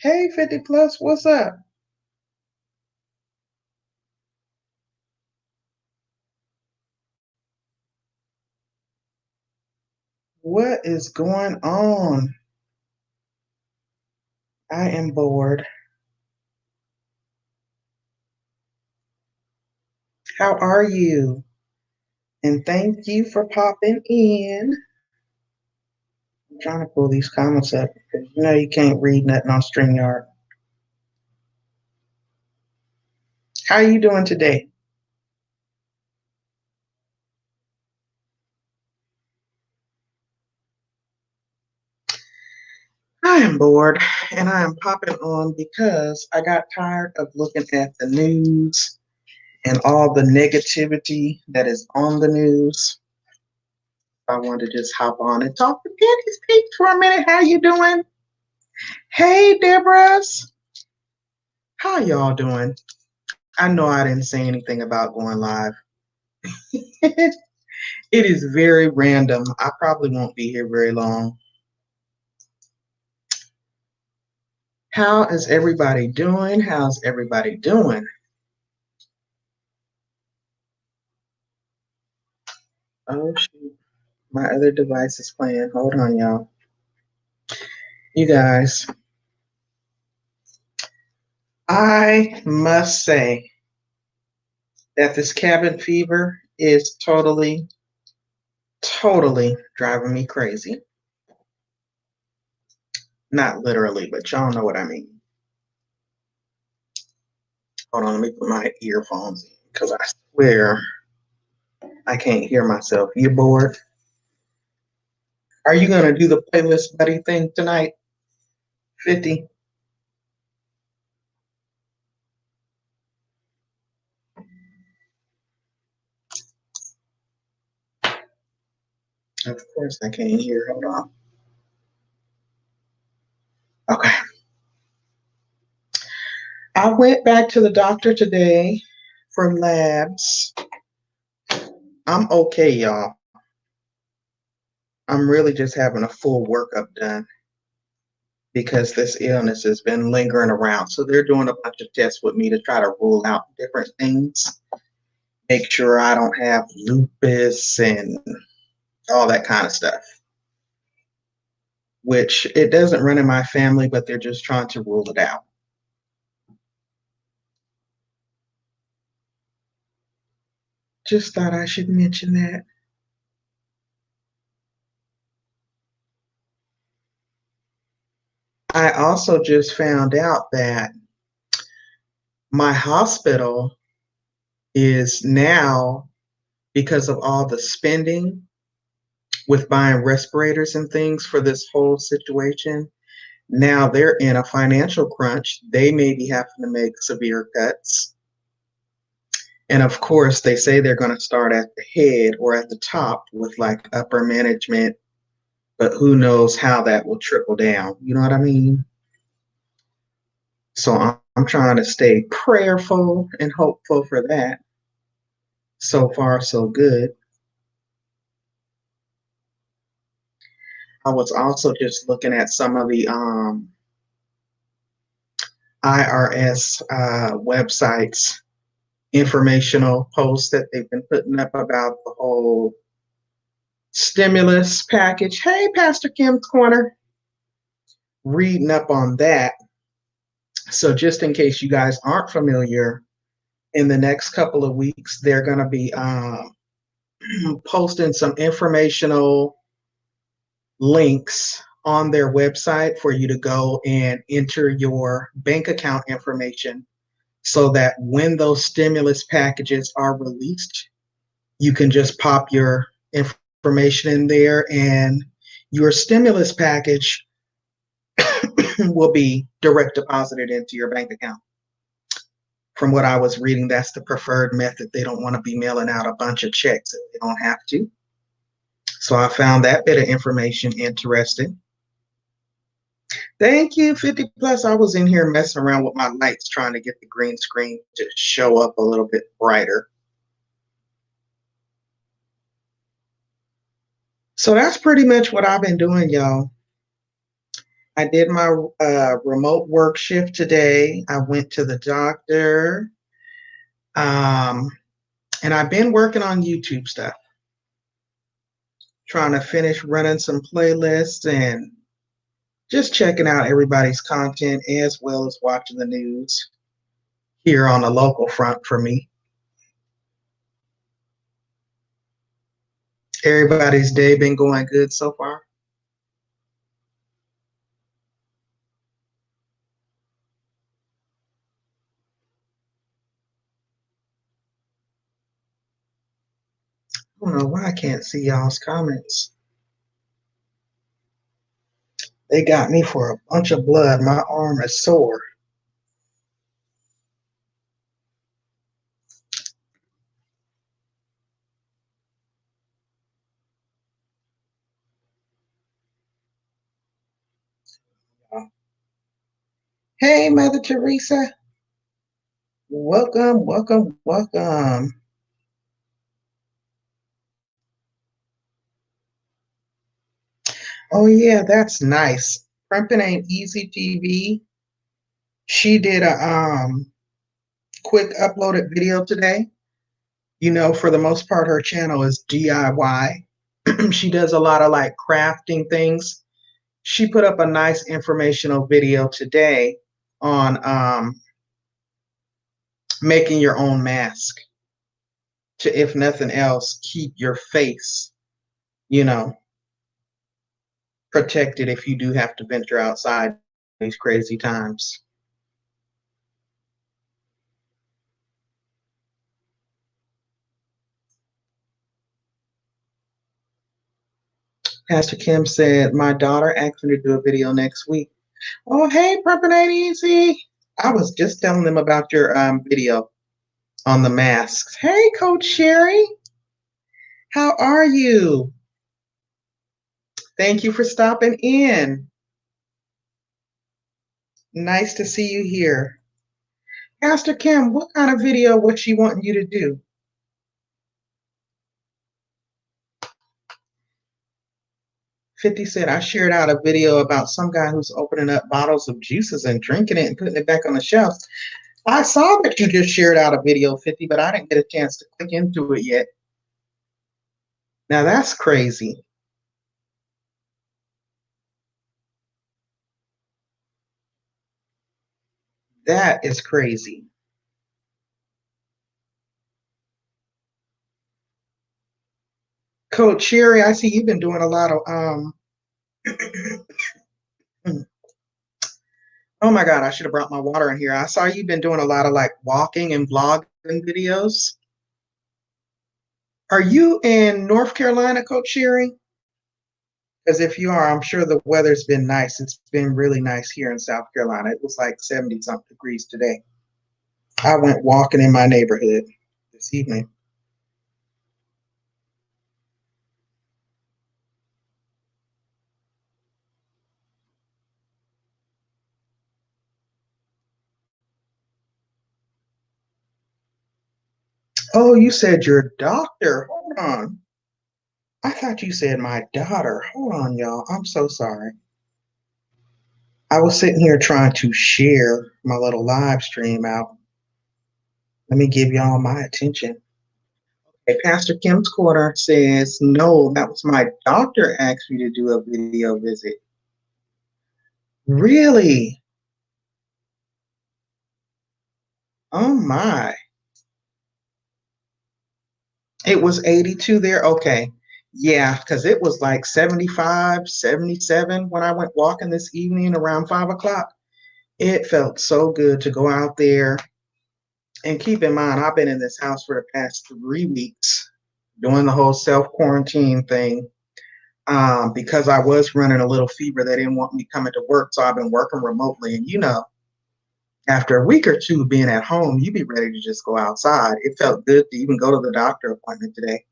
Hey, 50 plus, what's up? What is going on? I am bored. How are you? And thank you for popping in. I'm trying to pull these comments up because you know you can't read nothing on StreamYard. How are you doing today? I am bored and I am popping on because I got tired of looking at the news and all the negativity that is on the news. I wanted to just hop on and talk to Penny's Peeps for a minute. How you doing? Hey, Deborah's. How y'all doing? I know I didn't say anything about going live. It is very random. I probably won't be here very long. How is everybody doing? How's everybody doing? Oh, shoot. My other device is playing. Hold on, y'all. You guys, I must say that this cabin fever is totally driving me crazy. Not literally, but y'all know what I mean. Hold on, let me put my earphones in because I swear I can't hear myself. You bored? Are you going to do the playlist buddy thing tonight? 50. Of course, I can't hear. Hold on. Okay. I went back to the doctor today for labs. I'm okay, y'all. I'm really just having a full workup done because this illness has been lingering around. So they're doing a bunch of tests with me to try to rule out different things, make sure I don't have lupus and all that kind of stuff, which it doesn't run in my family, but they're just trying to rule it out. Just thought I should mention that. I also just found out that my hospital is now, because of all the spending with buying respirators and things for this whole situation, now they're in a financial crunch. They may be having to make severe cuts. And of course, they say they're going to start at the head or at the top with like upper management, but who knows how that will trickle down. You know what I mean? So I'm trying to stay prayerful and hopeful for that. So far, so good. I was also just looking at some of the IRS websites, informational posts that they've been putting up about the whole stimulus package. Hey, Pastor Kim's Corner, reading up on that. So, just in case you guys aren't familiar, in the next couple of weeks, they're going to be posting some informational links on their website for you to go and enter your bank account information so that when those stimulus packages are released, you can just pop your information in there and your stimulus package will be direct deposited into your bank account. From what I was reading, that's the preferred method. They don't want to be mailing out a bunch of checks if they don't have to. So I found that bit of information interesting. Thank you, 50 plus. I was in here messing around with my lights trying to get the green screen to show up a little bit brighter. So that's pretty much what I've been doing, y'all. I did my remote work shift today. I went to the doctor. Um, and I've been working on YouTube stuff, trying to finish running some playlists and just checking out everybody's content as well as watching the news here on the local front for me. Everybody's day been going good so far. I don't know why I can't see y'all's comments. They got me for a bunch of blood. My arm is sore. Hey, Mother Teresa. Welcome, welcome, welcome. Oh, yeah, that's nice. Primping Ain't Easy TV. She did a quick uploaded video today. You know, for the most part, her channel is DIY. She does a lot of like crafting things. She put up a nice informational video today on making your own mask to, if nothing else, keep your face, you know, protected if you do have to venture outside these crazy times. Pastor Kim said, my daughter asked me to do a video next week. Oh, hey, Prepping Ain't Easy. I was just telling them about your video on the masks. Hey, Coach Sherry. How are you? Thank you for stopping in. Nice to see you here. Pastor Kim, what kind of video was she wanting you to do? 50 said, I shared out a video about some guy who's opening up bottles of juices and drinking it and putting it back on the shelf. I saw that you just shared out a video, 50, but I didn't get a chance to click into it yet. Now that's crazy. That is crazy. Coach Sherry, I see you've been doing a lot of oh my God, I should have brought my water in here. I saw you've been doing a lot of like walking and vlogging videos. Are you in North Carolina, Coach Sherry? Because if you are, I'm sure the weather's been nice. It's been really nice here in South Carolina. It was like 70 something degrees today. I went walking in my neighborhood this evening. Oh, you said your doctor. Hold on. I thought you said my daughter. Hold on, y'all. I'm so sorry. I was sitting here trying to share my little live stream out. Let me give y'all my attention. Okay, Pastor Kim's Corner says, no, that was my doctor asked me to do a video visit. Really? Oh my. It was 82 there? Okay. Yeah, because it was like 75, 77 when I went walking this evening around 5 o'clock. It felt so good to go out there. And keep in mind, I've been in this house for the past 3 weeks doing the whole self quarantine thing because I was running a little fever. They didn't want me coming to work. So I've been working remotely. And, you know, after a week or two being at home, you be ready to just go outside. It felt good to even go to the doctor appointment today.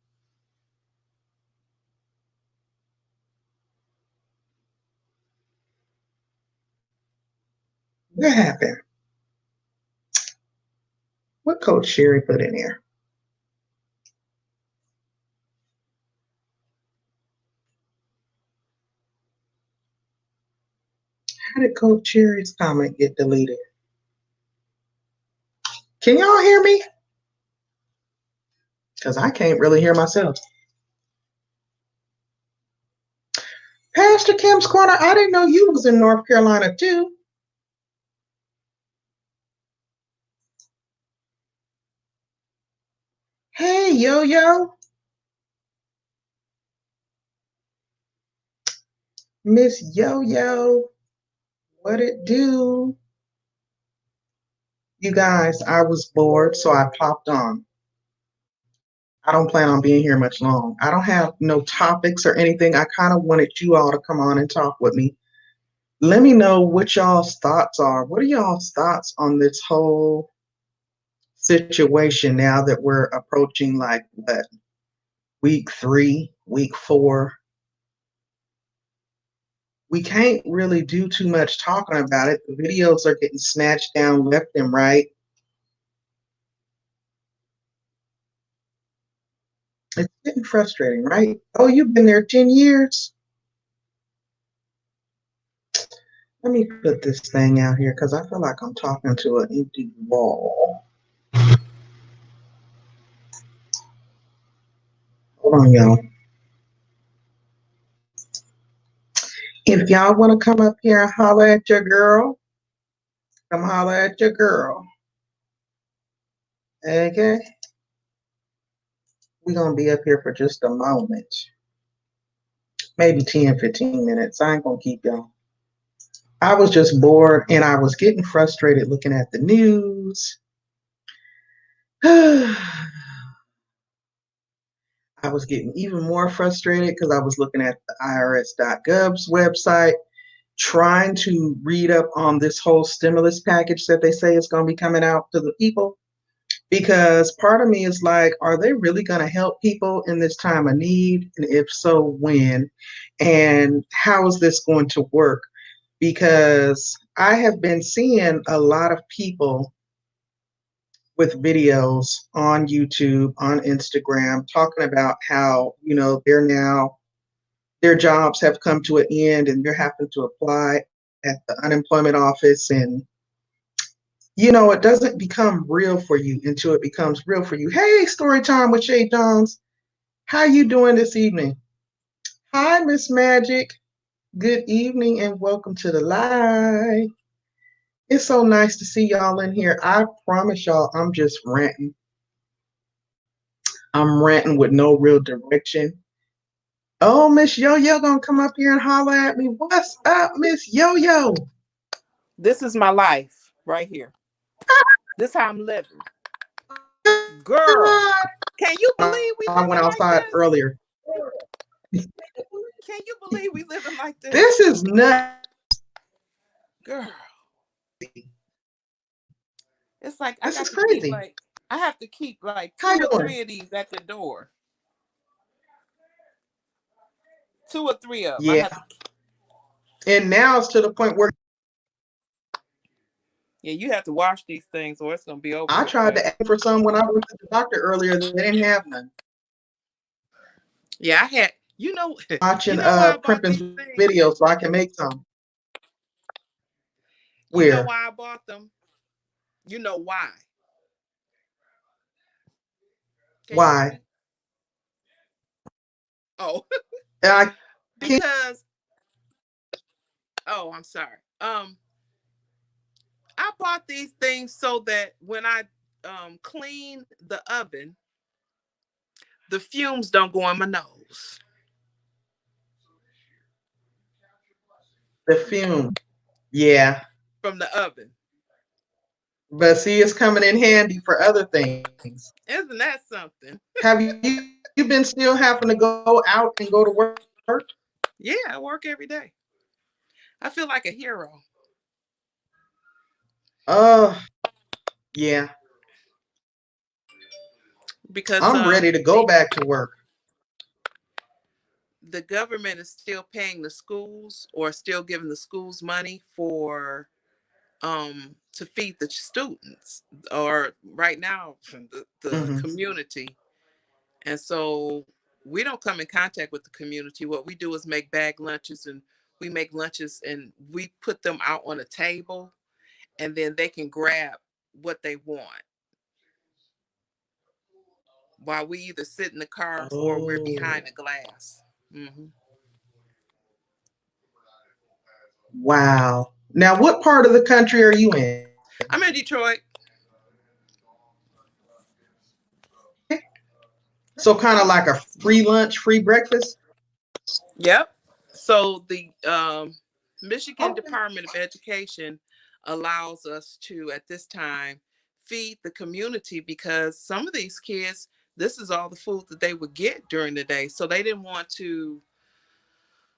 What happened? What Coach Sherry put in here? How did Coach Cherry's comment get deleted? Can y'all hear me? Because I can't really hear myself. Pastor Kim's Corner, I didn't know you was in North Carolina too. Hey, Yo-Yo. Miss Yo-Yo, what it do? You guys, I was bored, so I popped on. I don't plan on being here much long. I don't have no topics or anything. I kind of wanted you all to come on and talk with me. Let me know what y'all's thoughts are. What are y'all's thoughts on this whole situation now that we're approaching like what, week 3, week 4? We can't really do too much talking about it. The videos are getting snatched down left and right. It's getting frustrating, right? Oh, you've been there 10 years? Let me put this thing out here because I feel like I'm talking to an empty wall. Hold on, y'all. If y'all want to come up here and holler at your girl, come holler at your girl. Okay? We're going to be up here for just a moment. Maybe 10, 15 minutes. I ain't going to keep y'all. I was just bored and I was getting frustrated looking at the news. I was getting even more frustrated because I was looking at the IRS.gov's website, trying to read up on this whole stimulus package that they say is going to be coming out to the people. Because part of me is like, are they really going to help people in this time of need? And if so, when? And how is this going to work? Because I have been seeing a lot of people with videos on YouTube, on Instagram, talking about how, their jobs have come to an end and they're having to apply at the unemployment office. And, it doesn't become real for you until it becomes real for you. Hey, story time with Shay Jones. How you doing this evening? Hi, Miss Magic. Good evening and welcome to the live. It's so nice to see y'all in here. I promise y'all, I'm just ranting. I'm ranting with no real direction. Oh, Miss Yo-Yo gonna come up here and holler at me. What's up, Miss Yo-Yo? This is my life right here. This how I'm living. Girl, can you believe we I went living like outside this? earlier. Can you believe we living like this? This is nuts. Girl. It's like I This got is to keep crazy. I have to keep like How 2 you or doing? 3 of these at the door. 2 or 3 of them. I Yeah. have to. And now it's to the point where Yeah, you have to wash these things or it's gonna be over I with tried to fast. ask for some when I went to the doctor earlier. They didn't have none. Yeah, I had. Watching You know why I bought Primpin's these things? video so I can make some. You know Where? why I bought them? You know why? Can you hear Why? me? Oh, I can't. because I'm sorry. I bought these things so that when I clean the oven, the fumes don't go in my nose. The fume. Yeah. From the oven. But see, it's coming in handy for other things. Isn't that something? Have you been still having to go out and go to work? Yeah, I work every day. I feel like a hero. Yeah. Because I'm ready to go back to work. the government is still paying the schools or still giving the schools money for to feed the students or right now the Mm-hmm. community. And so we don't come in contact with the community. What we do is make bag lunches and We make lunches and we put them out on a table, and then they can grab what they want while we either sit in the car or we're Oh, behind the glass. Hmm. wow. Now, what part of the country are you in? I'm in Detroit. Okay. So kind of like a free lunch, free breakfast? Yep. So the Michigan Okay. Department of Education allows us to, at this time, feed the community because some of these kids, this is all the food that they would get during the day. So they didn't want to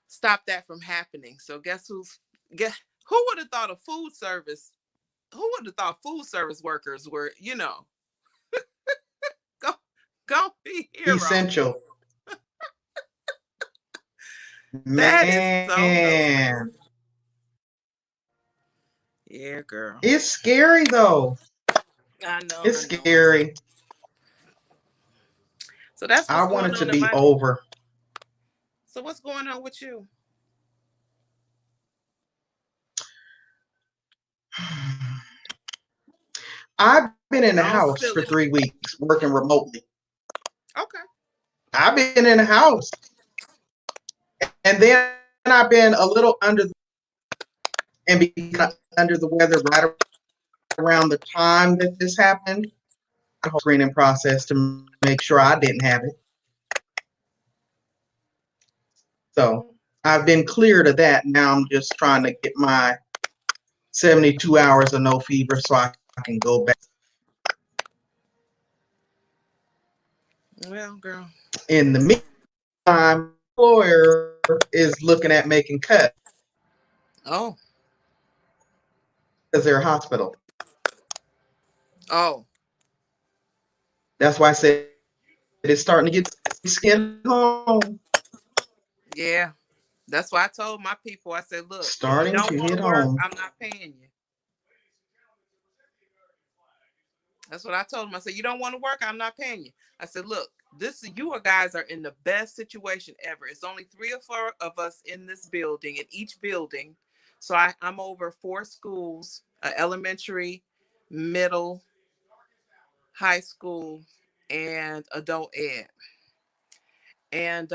stop that from happening. So guess who would have thought of food service? Who would have thought food service workers were, go go be heroes? Essential. That is so Man, noteworthy. Yeah, girl. it's scary though. I know, It's I know, I know. scary. So that's I what's want going it to on in be my. over. So what's going on with you? I've been in the Don't house spill for it. 3 weeks working remotely. Okay. I've been in the house, and then I've been a little and because under the weather right around the time that this happened. The whole screening process to make sure I didn't have it. So I've been cleared of that. Now I'm just trying to get my 72 hours of no fever so I can go back. Well, girl. In the meantime, employer is looking at making cuts Oh. because they're a hospital. Oh. That's why I said it's starting to get skin home. Yeah. That's why I told my people. I said, look, if you Starting don't to want hit to work, home. I'm not paying you. That's what I told them. I said, you don't want to work, I'm not paying you. I said, look, you guys are in the best situation ever. It's only 3 or 4 of us in this building, in each building. So I'm over 4 schools, elementary, middle, high school, and adult ed. And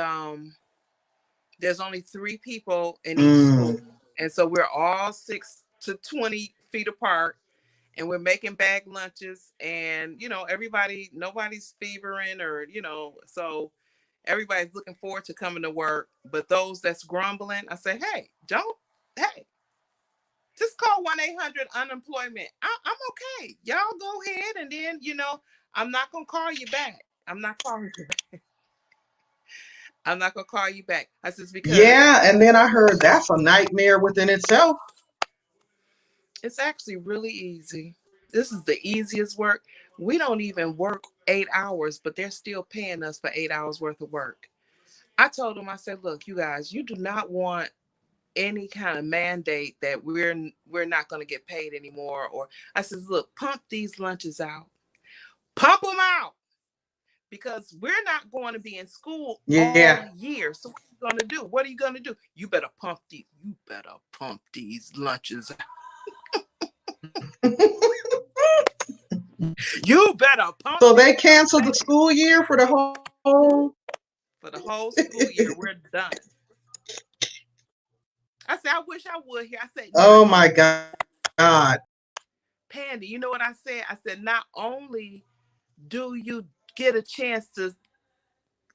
there's only 3 people in each school. Mm. And so we're all 6 to 20 feet apart, and we're making bag lunches, and nobody's fevering, or so everybody's looking forward to coming to work. But those that's grumbling, I say, hey, just call 1-800 unemployment. I'm okay. Y'all go ahead, and then I'm not gonna call you back. I'm not calling you back. I'm not gonna call you back. I says because Yeah, and then I heard that's a nightmare within itself. it's actually really easy. This is the easiest work. We don't even work 8 hours, but they're still paying us for 8 hours worth of work. I told them, I said, look, you guys, you do not want any kind of mandate that we're not going to get paid anymore. Or I says, look, pump these lunches out. Pump them out. Because we're not going to be in school Yeah. all year. So what are you going to do? What are you going to do? You better pump these lunches out. You better pump So they these canceled the lunches school year for the whole. for the whole school year. We're done. I said, I wish I would here. I said, not Oh my only, God. Pandi, you know what I said? I said, not only do you get a chance to,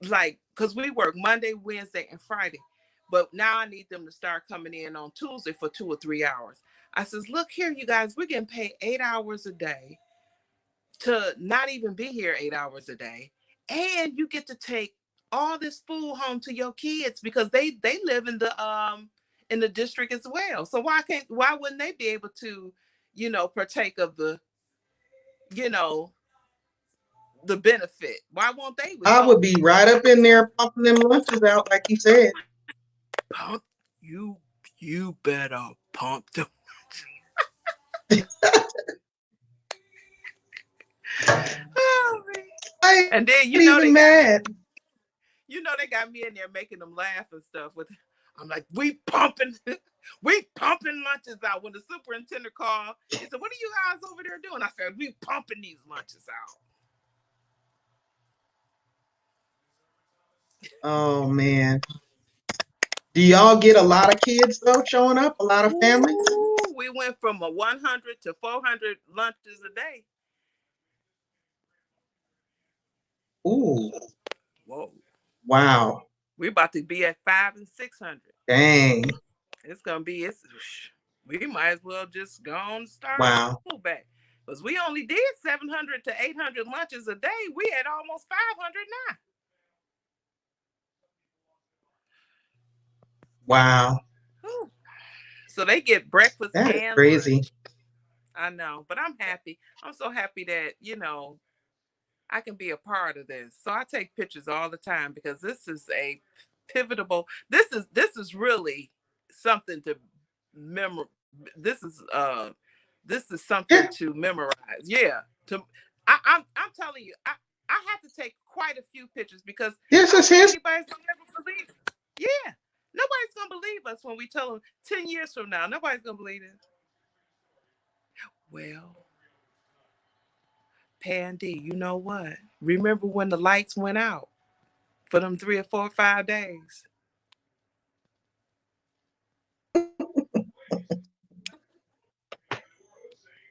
like, because we work Monday, Wednesday, and Friday, but now I need them to start coming in on Tuesday for 2 or 3 hours. I says, look here, you guys, we're getting paid 8 hours a day to not even be here 8 hours a day, and you get to take all this food home to your kids because they live in the district as well. So why wouldn't they be able to partake of you know the benefit? Why won't they? I So would be right up in there pumping them lunches out, like you said. pump you you better pump them. Oh, man. I And then ain't even mad. they got me in there making them laugh and stuff with, I'm like, we pumping lunches out. When the superintendent called, he said, what are you guys over there doing? I said, we pumping these lunches out. Oh man. Do y'all get a lot of kids though showing up? A lot of families? Ooh, we went from a 100 to 400 lunches a day. Ooh. Whoa. Wow. We're about to be at 500 and 600. Dang. It's gonna be. We might as well just go on and start school back, because we only did 700 to 800 lunches a day. We at almost 500 now. Wow. Ooh. So they get breakfast and crazy. lunch. I know, but I'm happy. I'm so happy that, you know, I can be a part of this. So I take pictures all the time, because this is a pivotal. This is really something to remember. This is something to memorize. Yeah. I'm telling you, I have to take quite a few pictures, because this is anybody's gonna never believe us. Yeah. Nobody's gonna believe us when we tell them 10 years from now. Nobody's gonna believe it. Well, Pandi, you know what? Remember when the lights went out for them 3 or 4 or 5 days?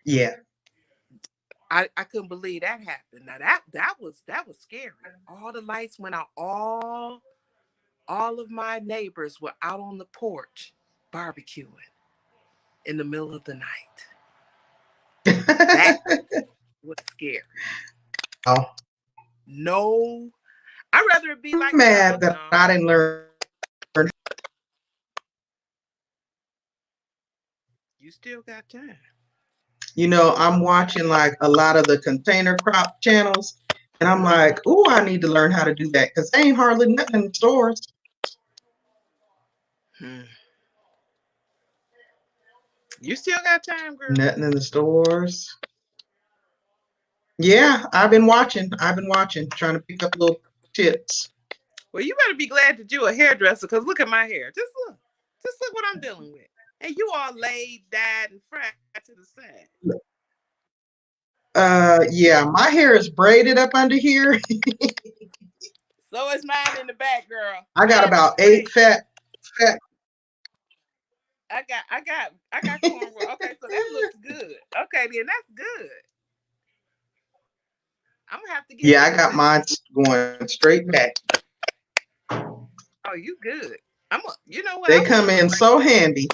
Yeah. I couldn't believe that happened. Now that was scary. All the lights went out. All of my neighbors were out on the porch barbecuing in the middle of the night. That was scary. Oh. No, I'd rather it be like mad that I didn't learn. You still got time. You know, I'm watching like a lot of the container crop channels, and I'm like, oh, I need to learn how to do that, because there ain't hardly nothing in the stores. You still got time, girl? Nothing in the stores. Yeah, I've been watching, trying to pick up little tips. Well, you better be glad that you're a hairdresser, because look at my hair. Just look what I'm dealing with. And you all laid, dyed, and fried to the side. Yeah, my hair is braided up under here. So is mine in the back, girl. I got about 8 fat. I got cornrow. Okay, so that looks good. Okay, then that's good. I'm gonna have to get. Yeah, I got mine going straight back. Oh, you good? You know what? They come in so handy.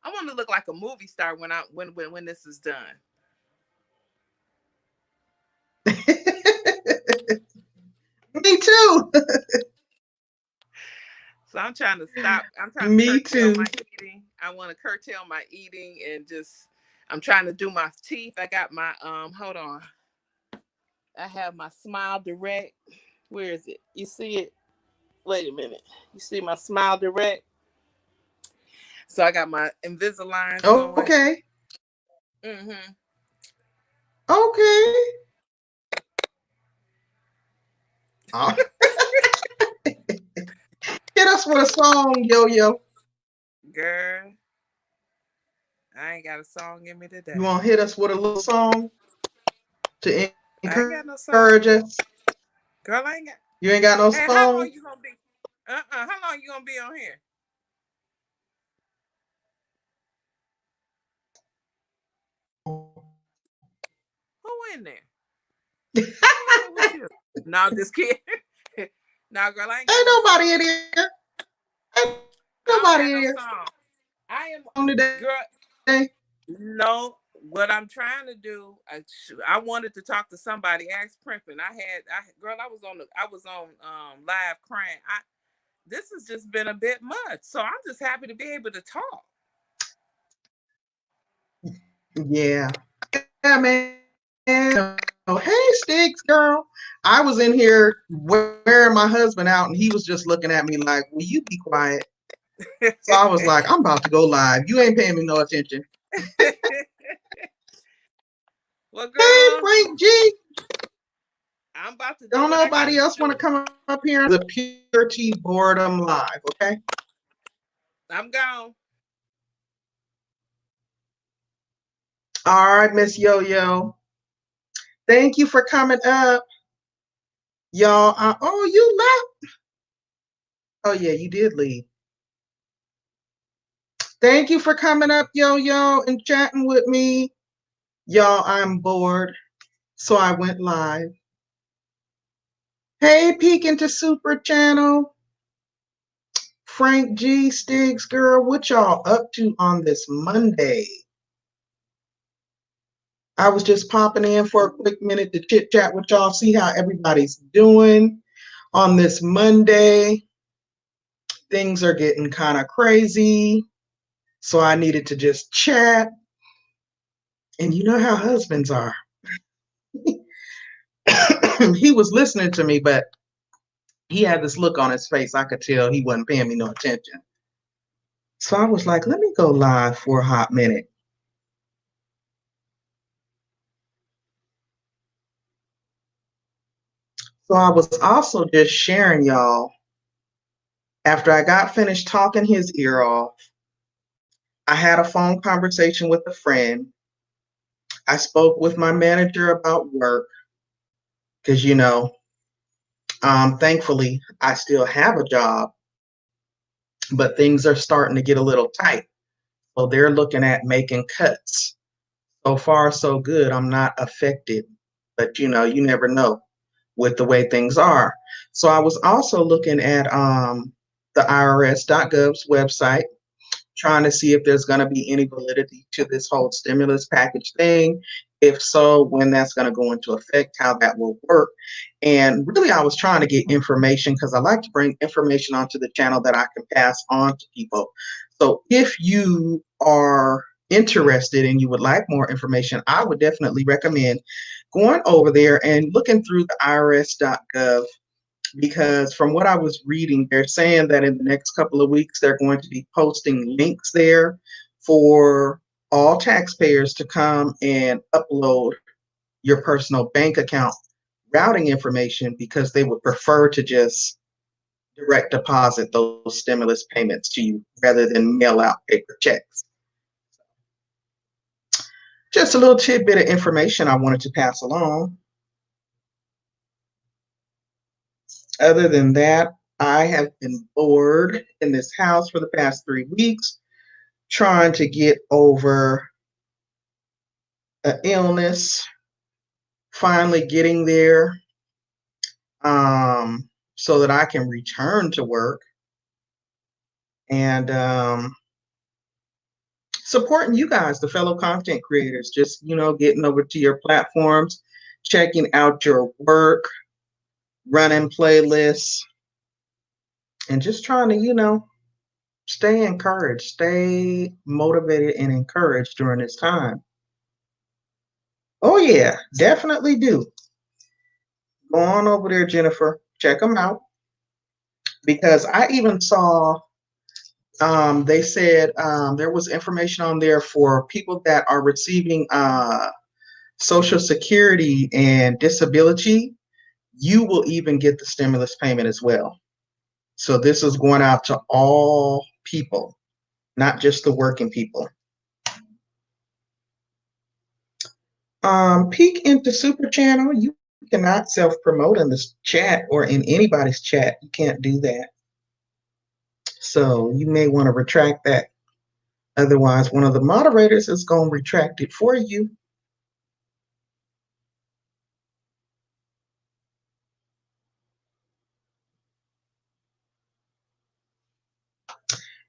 I want to look like a movie star when this is done. Me too. So I'm trying to stop. I'm trying to curtail my eating. I want to curtail my eating, and I'm trying to do my teeth. I got my hold on. I have my Smile Direct. Where is it? You see it? Wait a minute. You see my Smile Direct? So I got my Invisalign. Oh, okay. Mm-hmm. Okay. Hit us with a song, Yo-Yo. Girl, I ain't got a song in me today. You want to hit us with a little song to encourage us? Girl, I ain't got. You ain't got no song? How long you gonna be? How long you gonna be on here? Who in there? With you? No, I'm just kidding. No, girl, I ain't nobody in here. Ain't nobody in here. I am on girl. No, what I'm trying to do, I wanted to talk to somebody. Ask Primpin. I was on live crying. This has just been a bit much, so I'm just happy to be able to talk. Yeah, man. Oh, hey, Sticks, girl. I was in here wearing my husband out, and he was just looking at me like, will you be quiet? So I was like, I'm about to go live. You ain't paying me no attention. Well, girl, hey, Frank G. I'm about to Don't nobody else want to come up here? The Pure Tea Boredom Live, okay? I'm gone. All right, Miss Yo-Yo. Thank you for coming up. Y'all, oh, you left. Oh, yeah, you did leave. Thank you for coming up, Yo-Yo, and chatting with me. Y'all, I'm bored, so I went live. Hey, peek into Super Channel. Frank G, Stiggs, girl, what y'all up to on this Monday? I was just popping in for a quick minute to chit chat with y'all, see how everybody's doing on this Monday. Things are getting kind of crazy, so I needed to just chat. And you know how husbands are. He was listening to me, but he had this look on his face. I could tell he wasn't paying me no attention. So I was like, let me go live for a hot minute. So I was also just sharing y'all, after I got finished talking his ear off, I had a phone conversation with a friend. I spoke with my manager about work because, thankfully, I still have a job, but things are starting to get a little tight. So they're looking at making cuts. So far, so good. I'm not affected, but you never know with the way things are. So I was also looking at the IRS.gov's website, trying to see if there's going to be any validity to this whole stimulus package thing. If so, when that's going to go into effect, how that will work. And really, I was trying to get information because I like to bring information onto the channel that I can pass on to people. So if you are interested and you would like more information, I would definitely recommend going over there and looking through the irs.gov, because from what I was reading, they're saying that in the next couple of weeks, they're going to be posting links there for all taxpayers to come and upload your personal bank account routing information, because they would prefer to just direct deposit those stimulus payments to you rather than mail out paper checks. Just a little tidbit of information I wanted to pass along. Other than that, I have been bored in this house for the past 3 weeks, trying to get over an illness, finally getting there, so that I can return to work, and supporting you guys, the fellow content creators, just, getting over to your platforms, checking out your work, running playlists, and just trying to, stay encouraged, stay motivated and encouraged during this time. Oh, yeah, definitely do. Go on over there, Jennifer. Check them out. Because I even saw, they said there was information on there for people that are receiving Social Security and disability. You will even get the stimulus payment as well. So this is going out to all people, not just the working people. Peek into Super Channel. You cannot self-promote in this chat or in anybody's chat. You can't do that. So you may want to retract that. Otherwise, one of the moderators is going to retract it for you.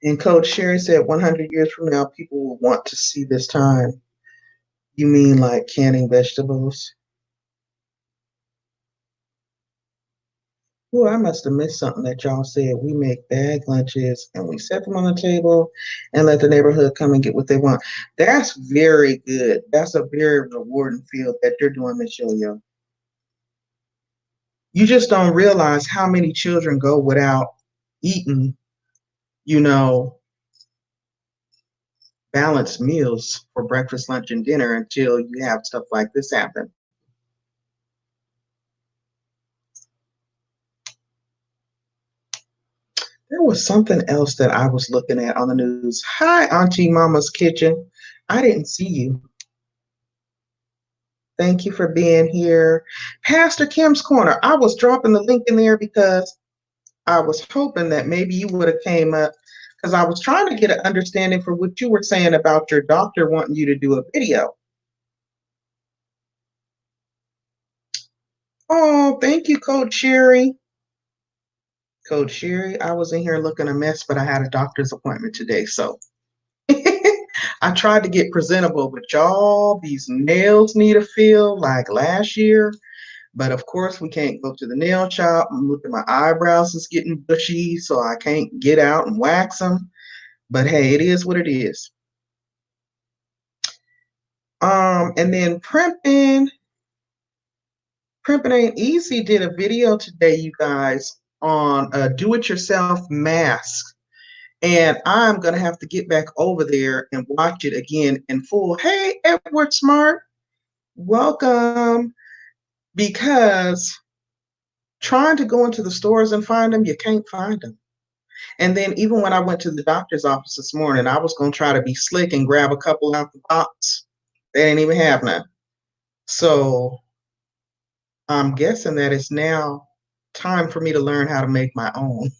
And Coach Sherry said 100 years from now, people will want to see this time. You mean like canning vegetables? Oh, I must have missed something that y'all said. We make bag lunches and we set them on the table and let the neighborhood come and get what they want. That's very good. That's a very rewarding field that you're doing, Miss Yo-Yo. You just don't realize how many children go without eating, balanced meals for breakfast, lunch, and dinner until you have stuff like this happen. There was something else that I was looking at on the news. Hi, Auntie Mama's Kitchen. I didn't see you. Thank you for being here. Pastor Kim's Corner. I was dropping the link in there because I was hoping that maybe you would have came up because I was trying to get an understanding for what you were saying about your doctor wanting you to do a video. Oh, thank you, Coach Sherry. Coach Sherry, I was in here looking a mess, but I had a doctor's appointment today, so I tried to get presentable, but y'all, these nails need a feel like last year. But of course, we can't go to the nail shop. And look at my eyebrows is getting bushy, so I can't get out and wax them. But hey, it is what it is. And then Primping Ain't Easy did a video today, you guys, on a do-it-yourself mask. And I'm gonna have to get back over there and watch it again in full. Hey, Edward Smart, welcome. Because trying to go into the stores and find them, you can't find them. And then even when I went to the doctor's office this morning, I was gonna try to be slick and grab a couple out the box. They didn't even have none. So I'm guessing that it's now time for me to learn how to make my own.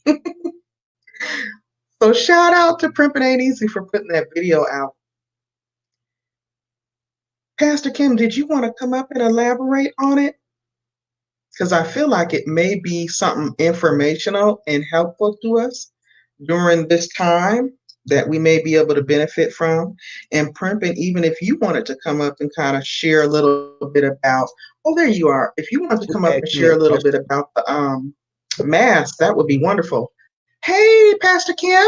So shout out to Primpin' Ain't Easy for putting that video out. Pastor Kim, did you want to come up and elaborate on it? Because I feel like it may be something informational and helpful to us during this time that we may be able to benefit from. And Primpin, even if you wanted to come up and kind of share a little bit about, oh, there you are. If you wanted to come up and share a little bit about the mask, that would be wonderful. Hey, Pastor Kim.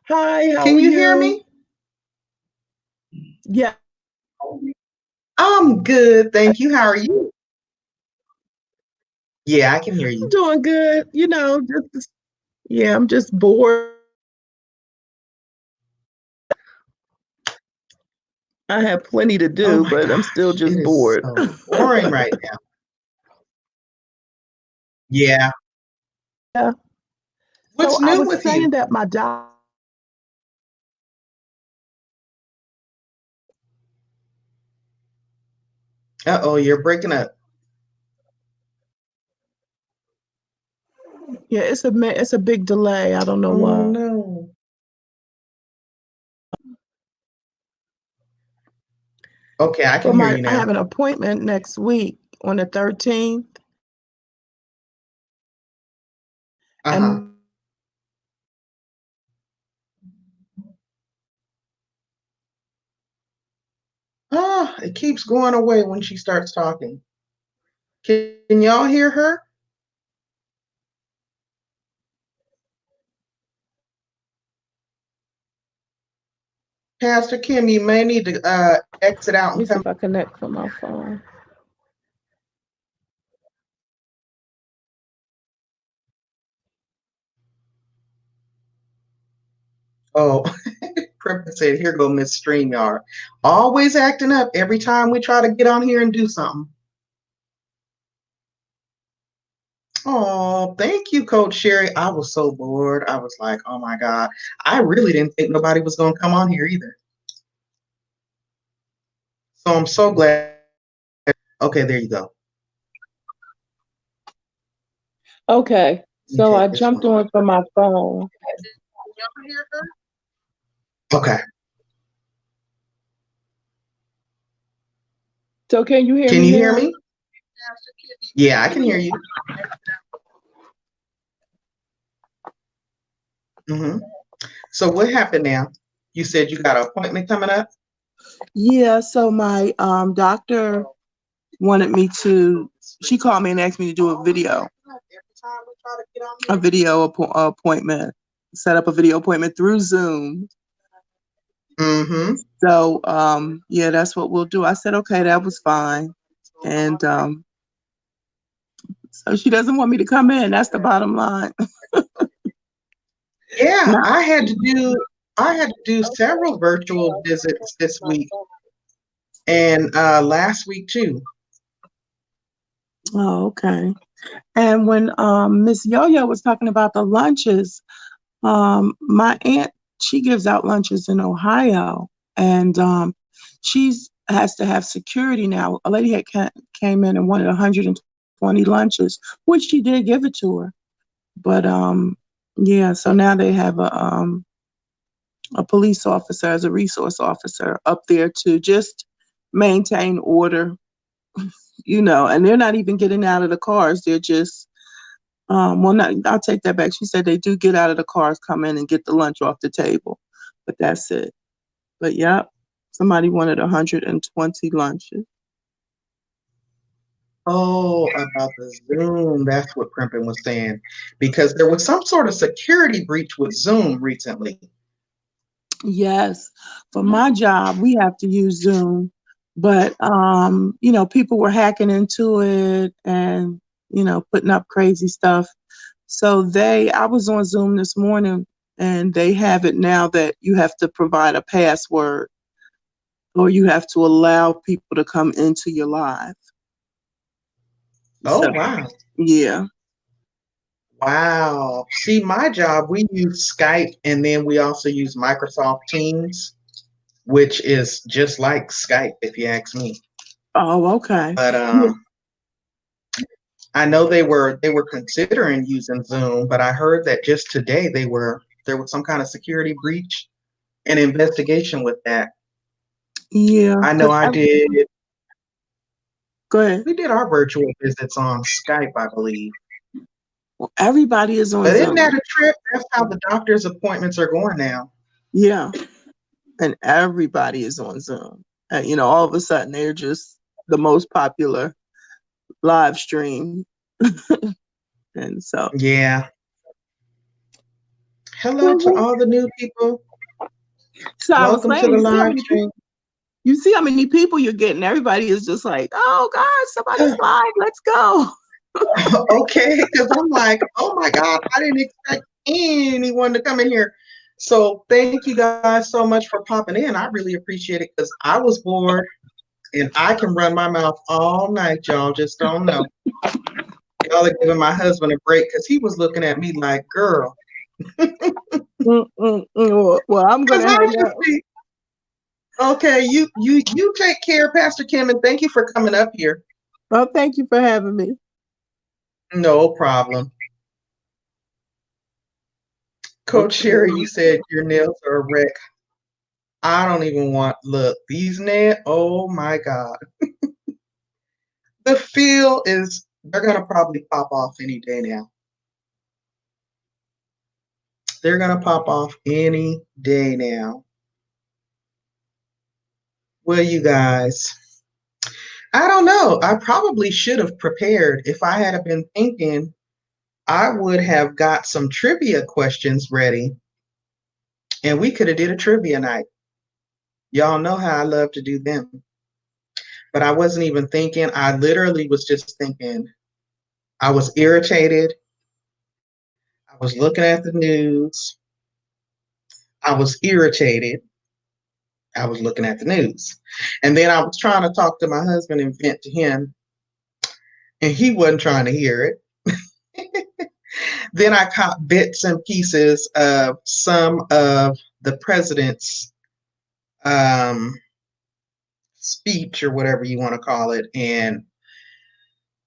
Hi, how Can are you hear me? Yeah, I'm good, thank you. How are you? Yeah, I can hear I'm you. doing good. I'm just bored. I have plenty to Oh do, my but I'm still gosh, it just is bored. so boring right now. Yeah. Yeah. What's So I new was with you? saying that my job, Uh-oh, you're breaking up. yeah, it's a big delay. I don't know Oh why. no. Okay, I can hear you I now. have an appointment next week on the 13th, Uh-huh. and Ah, it keeps going away when she starts talking. Can y'all hear her? Pastor Kim, you may need to exit out let me and see come. if I connect from my phone. Oh, Prep said, here go Miss StreamYard. Always acting up every time we try to get on here and do something. Oh, thank you, Coach Sherry. I was so bored. I was like, oh my God. I really didn't think nobody was going to come on here either. So I'm so glad. Okay, there you go. Okay, Let me so I take this jumped one. on from my phone. Okay. So can you hear Can me you hear now? me? Yeah, I can hear you. Hmm. So what happened now? You said you got an appointment coming up? Yeah, so my doctor wanted me to, she called me and asked me to do a video appointment, set up a video appointment through Zoom. Mm-hmm. So, yeah, that's what we'll do. I said, okay, that was fine. And so she doesn't want me to come in. That's the bottom line. Yeah, Not, I had to do several virtual visits this week and last week too. oh, okay. And when Miss Yo-Yo was talking about the lunches, my aunt, she gives out lunches in Ohio, and she's has to have security now. A lady had came in and wanted 120 lunches, which she did give it to her. But yeah, so now they have a police officer as a resource officer up there to just maintain order, and they're not even getting out of the cars. They're just well, not, I'll take that back. She said they do get out of the cars, come in and get the lunch off the table, but that's it. But yeah, somebody wanted 120 lunches. Oh, about the Zoom. That's what Primpin was saying. Because there was some sort of security breach with Zoom recently. Yes, for my job, we have to use Zoom, but people were hacking into it and putting up crazy stuff. So I was on Zoom this morning, and they have it now that you have to provide a password or you have to allow people to come into your live. Oh, So, wow. yeah. Wow. See, my job, we use Skype and then we also use Microsoft Teams, which is just like Skype, if you ask me. Oh, okay. But Yeah. I know they were considering using Zoom, but I heard that just today there was some kind of security breach and investigation with that. Yeah. I know I did. Go ahead. We did our virtual visits on Skype, I believe. Well, everybody is on But isn't that Zoom. a trip? That's how the doctor's appointments are going now. Yeah. And everybody is on Zoom. And, all of a sudden they're just the most popular live stream. And so. Yeah. Hello to So all the new people. I was Welcome to saying, the live stream. you see how many people you're getting. Everybody is just like, oh God, somebody's live. Let's go. Okay, because I'm like, oh my God, I didn't expect anyone to come in here. So thank you guys so much for popping in. I really appreciate it because I was bored and I can run my mouth all night. Y'all just don't know. Y'all are giving my husband a break because he was looking at me like, girl. Well, I'm Because gonna I hang just up. be okay. You take care, Pastor Kim, and thank you for coming up here. Well, thank you for having me. No problem. Coach Sherry, you said your nails are a wreck. I don't even want look. These nails, oh my God. The feel is they're gonna probably pop off any day now. They're gonna pop off any day now. Well, you guys, I don't know. I probably should have prepared. If I had been thinking, I would have got some trivia questions ready and we could have did a trivia night. Y'all know how I love to do them. But I wasn't even thinking. I literally was just thinking. I was irritated. I was looking at the news. I was irritated. I was looking at the news. And then I was trying to talk to my husband and vent to him, and he wasn't trying to hear it. Then I caught bits and pieces of some of the president's um, speech or whatever you want to call it. And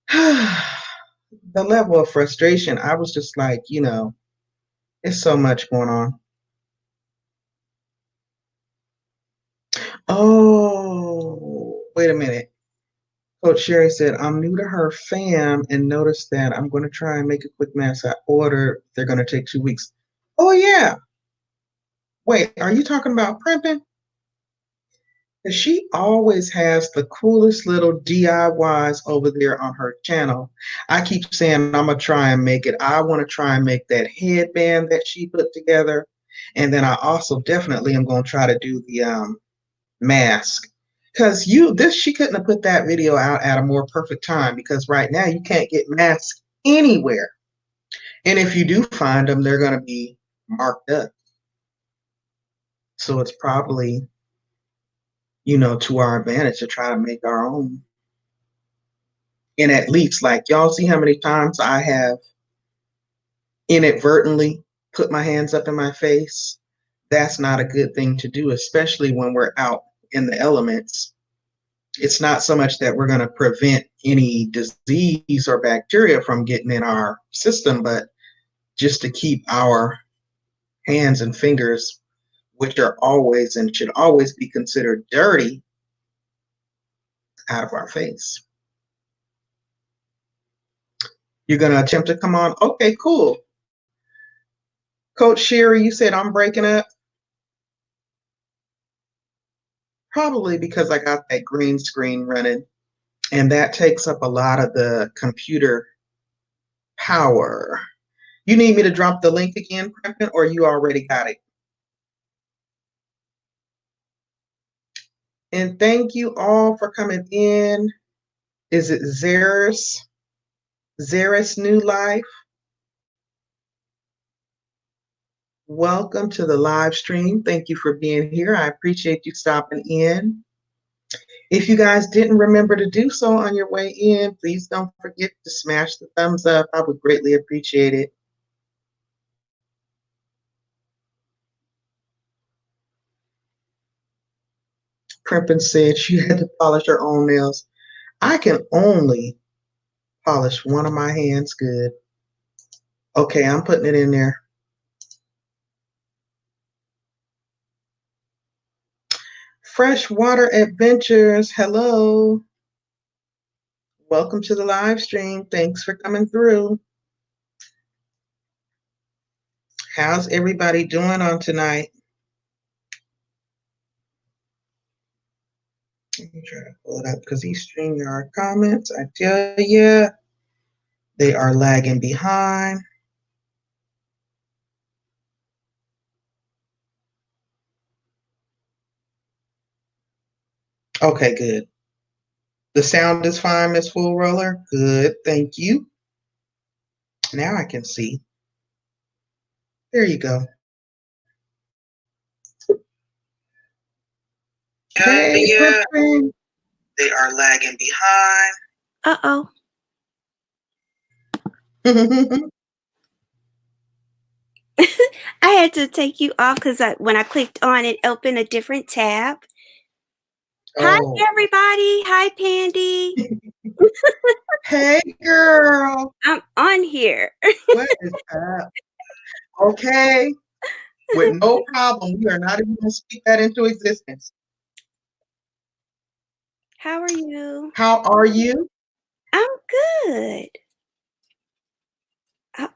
the level of frustration, I was just like, it's so much going on. Oh, wait a minute. Coach Sherry said, I'm new to her fam and noticed that I'm going to try and make a quick mass order. They're going to take 2 weeks. Oh, yeah. Wait, are you talking about Primping? Because she always has the coolest little DIYs over there on her channel. I keep saying I'm going to try and make it. I want to try and make that headband that she put together. And then I also definitely am going to try to do the mask. Because she couldn't have put that video out at a more perfect time because right now you can't get masks anywhere. And if you do find them, they're going to be marked up. So it's probably, to our advantage to try to make our own. in at least, like, y'all see how many times I have inadvertently put my hands up in my face? That's not a good thing to do, especially when we're out in the elements. It's not so much that we're going to prevent any disease or bacteria from getting in our system, but just to keep our hands and fingers, which are always and should always be considered dirty, out of our face. You're going to attempt to come on? Okay, cool. Coach Sherry, you said I'm breaking up? Probably because I got that green screen running, and that takes up a lot of the computer power. You need me to drop the link again, Preston, or you already got it? And thank you all for coming in. Is it Zeris? Zeris New Life? Welcome to the live stream. Thank you for being here. I appreciate you stopping in. If you guys didn't remember to do so on your way in, please don't forget to smash the thumbs up. I would greatly appreciate it. Crimpin said she had to polish her own nails. I can only polish one of my hands good. Okay, I'm putting it in there. Freshwater Adventures, hello. Welcome to the live stream. Thanks for coming through. How's everybody doing on tonight? Let me try to pull it up because these StreamYard comments, I tell you, they are lagging behind. Okay, good. The sound is fine, Miss Full Roller. Good, thank you. Now I can see. There you go. Hey, yeah. They are lagging behind. Uh-oh. I had to take you off because when I clicked on it, opened a different tab. Oh. Hi, everybody. Hi, Pandi. Hey, girl. I'm on here. What is up? Okay. With no problem. We are not even going to speak that into existence. How are you? How are you? I'm good.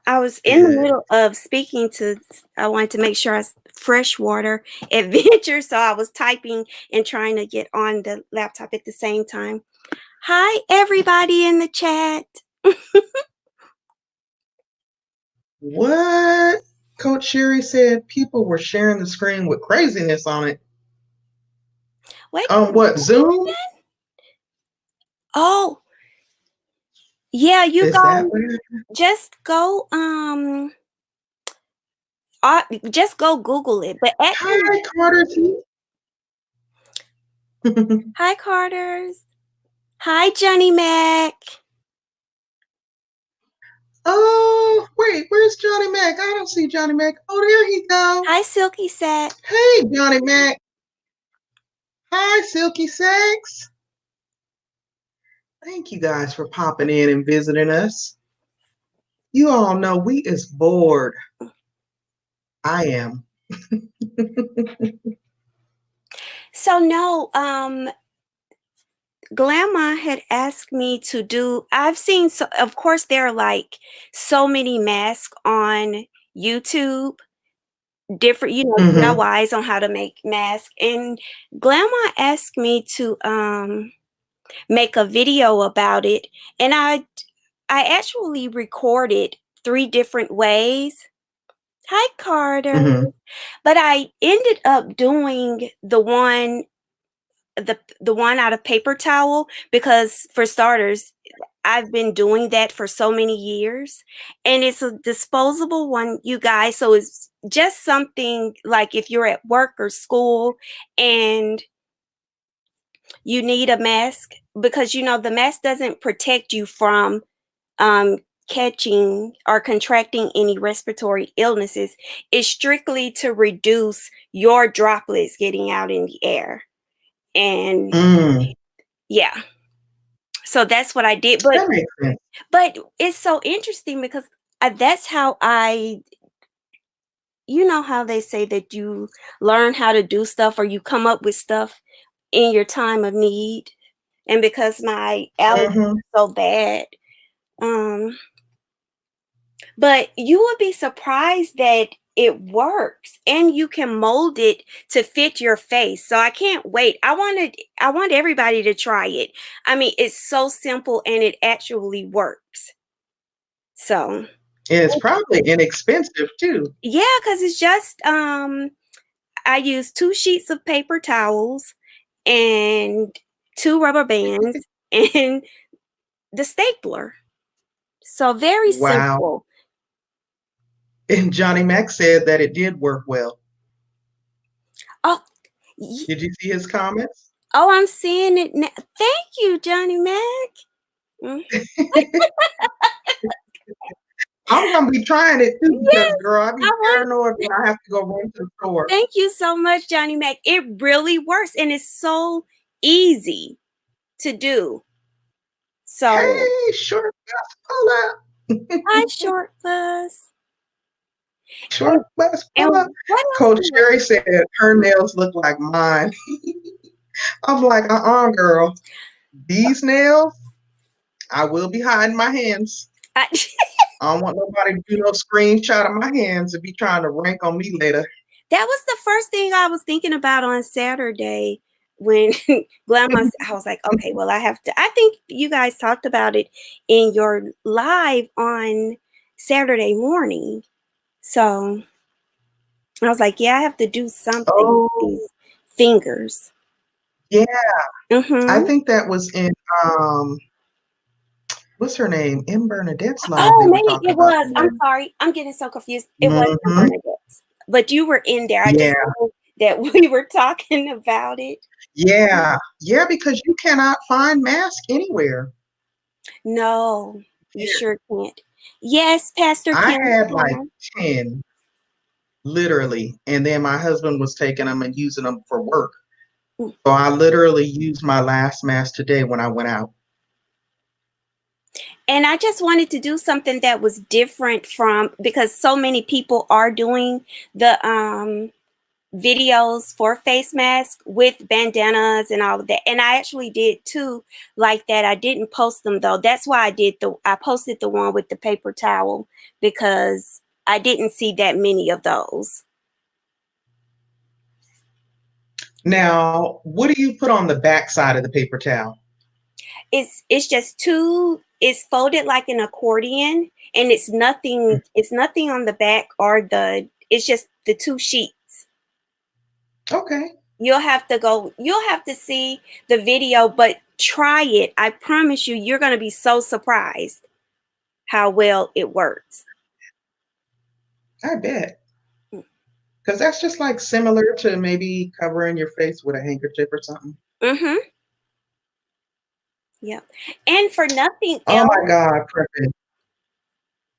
I was in the middle of speaking to, I wanted to make sure freshwater adventure. So I was typing and trying to get on the laptop at the same time. Hi, everybody in the chat. What? Coach Sherry said people were sharing the screen with craziness on it. Wait. What, Zoom? Oh. Yeah, you Is go, just go, just go Google it. But hi, Carter's. Hi, Carter's. Hi, Johnny Mac. Oh, wait, where's Johnny Mac? I don't see Johnny Mac. Oh, there he goes. Hi, Silky Sack. Hey, Johnny Mac. Hi, Silky Sacks. Thank you guys for popping in and visiting us. You all know we is bored. I am. So no, Glamma had asked me to do, I've seen, so of course there are like so many masks on YouTube, different, DIYs on how to make masks. And Glamma asked me to make a video about it. And I actually recorded 3 different ways. Hi, Carter. But I ended up doing the one out of paper towel because, for starters, I've been doing that for so many years, and it's a disposable one, you guys. So it's just something like if you're at work or school and you need a mask, because the mask doesn't protect you from catching or contracting any respiratory illnesses. It's strictly to reduce your droplets getting out in the air. And Mm, yeah, so that's what I did. that makes sense. But it's so interesting because that's how how they say that you learn how to do stuff or you come up with stuff in your time of need. And because my allergies Mhm. are so bad, um, but you would be surprised that it works and you can mold it to fit your face. So I can't wait. I want everybody to try it. I mean, it's so simple and it actually works. So And it's probably inexpensive too. yeah, because it's just I use 2 sheets of paper towels and 2 rubber bands and the stapler. So very Wow. simple. And Johnny Mac said that it did work well. Oh, y- Did you see his comments? oh, I'm seeing it now. Thank you, Johnny Mac. Mm. I'm gonna be trying it too because Yes, girl, I be I want. paranoid when I have to go run to the store. Thank you so much, Johnny Mac. It really works, and it's so easy to do. So, Hey, short bus pull up. hi, short bus. And, Short bus pull up. and what else? Coach Sherry said her nails look like mine. I'm like, girl. These nails, I will be hiding my hands. I, I don't want nobody to do no screenshot of my hands and be trying to rank on me later. that was the first thing I was thinking about on Saturday when Grandma. I was like, okay, well, I have to. I think you guys talked about it in your live on Saturday morning. So I was like, yeah, I have to do something with Oh, these fingers. yeah. I Mm-hmm. think that was in what's her name? M. Bernadette's live. Oh, They were maybe talking it about was. I'm that. sorry. I'm getting so confused. It was in Hmm. Bernadette's. But you were in there. I Yeah, just know that we were talking about it. yeah, yeah. Because you cannot find mask anywhere. No, you Here, sure can't. Yes, Pastor I Kim. had like 10, literally, and then my husband was taking them and using them for work. So I literally used my last mask today when I went out. And I just wanted to do something that was different from because so many people are doing the videos for face masks with bandanas and all of that. And I actually did too, like that. I didn't post them though. That's why I posted the one with the paper towel because I didn't see that many of those. Now, what do you put on the back side of the paper towel? It's just it's folded like an accordion and it's nothing on the back or it's just the 2 sheets. Okay. You'll have to see the video, but try it. I promise you, you're going to be so surprised how well it works. I bet. Because that's just like similar to maybe covering your face with a handkerchief or something. Mm-hmm. Yep. And for nothing Oh else, my God, Preppy.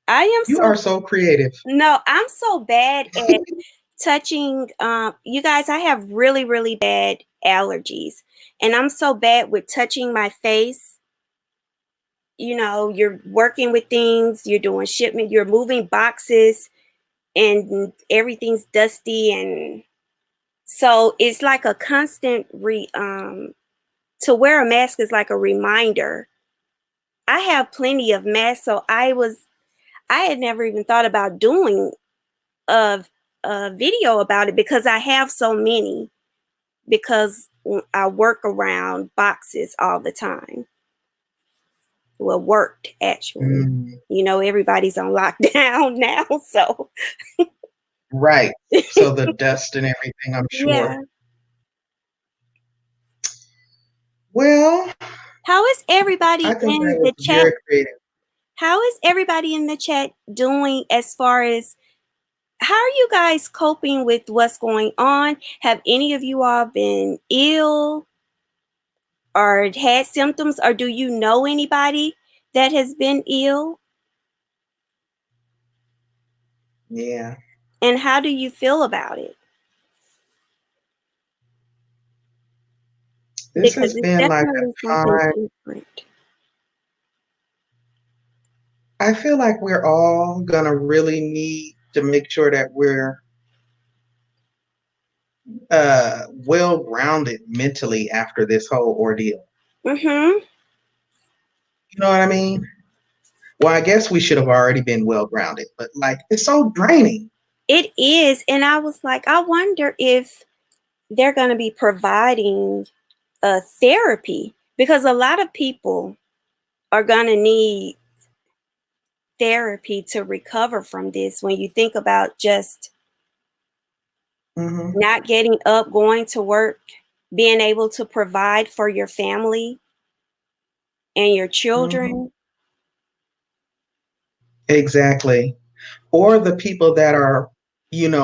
I am You are so creative. no, I'm so bad at touching. You guys, I have really, really bad allergies, and I'm so bad with touching my face. You're working with things, you're doing shipment, you're moving boxes, and everything's dusty, and so it's like a constant to wear a mask is like a reminder. I have plenty of masks, so I had never even thought about doing a, a video about it because I have so many because I work around boxes all the time. Well, worked actually. Mm, Everybody's on lockdown now, so right. So the dust and everything, I'm sure. yeah. Well, How is everybody I think that in was the chat? very creative. How is everybody in the chat doing as far as how are you guys coping with what's going on? Have any of you all been ill? or had symptoms, or do you know anybody that has been ill? Yeah. And how do you feel about it? This Because has it's been like definitely a something time. different. I feel like we're all gonna really need to make sure that we're well grounded mentally after this whole ordeal. Mm-hmm. You know what I mean? Well, I guess we should have already been well grounded, but like it's so draining. It is. And I was like, I wonder if they're going to be providing a therapy, because a lot of people are going to need therapy to recover from this. When you think about just Hmm. not getting up, going to work, being able to provide for your family and your Hmm. children. Exactly. Or the people that are,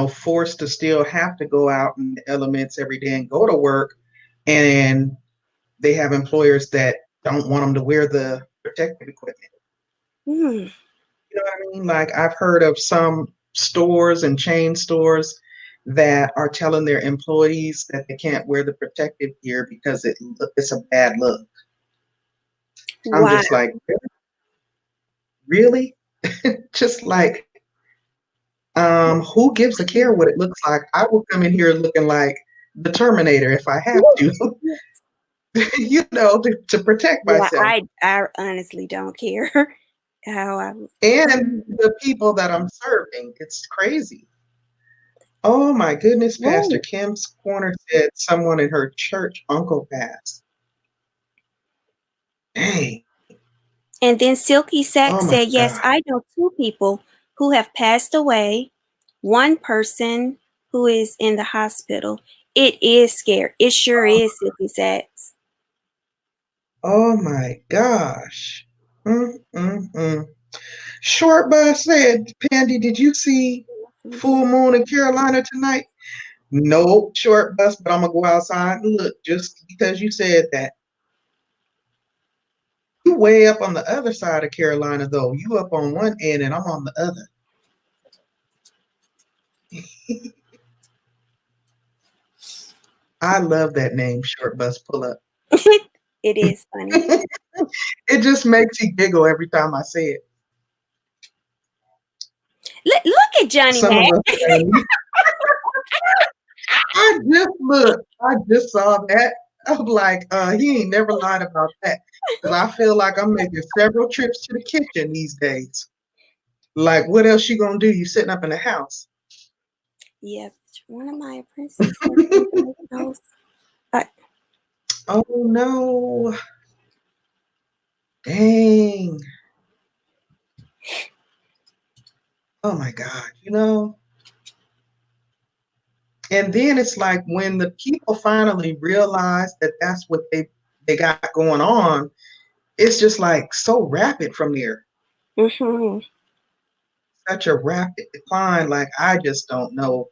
forced to still have to go out in the elements every day and go to work, and they have employers that don't want them to wear the protective equipment. Hmm. You know what I mean? Like I've heard of some stores and chain stores that are telling their employees that they can't wear the protective gear because it's a bad look. I'm Wow. just like, really? Just like, who gives a care what it looks like? I will come in here looking like the Terminator if I have to, to protect Yeah, myself I honestly don't care how I. and the people that I'm serving. It's crazy. Oh my goodness, Pastor Right. Kim's Corner said someone in her church uncle passed. Dang. And then Silky Sack Oh my said, yes, God. I know two people who have passed away. One person who is in the hospital. It is scary. It sure is, Silky Sacks. Oh my gosh. Mm. Short Bus said, Pandy, did you see full moon in Carolina tonight? Nope, Short Bus, but I'm gonna go outside and look just because you said that. You way up on the other side of Carolina though. You up on one end and I'm on the other. I love that name, Short Bus Pull Up. It is funny. It just makes you giggle every time I say it. Look at Johnny Some of Mac. us say, I just saw that. I'm like, he ain't never lied about that. Because I feel like I'm making several trips to the kitchen these days. Like, what else you gonna do? You sitting up in the house. Yeah, one of my apprentices said something else. Oh no. Dang. Oh my God. And then it's like when the people finally realize that that's what they got going on, it's just like so rapid from there. Mm-hmm. Such a rapid decline. Like I just don't know.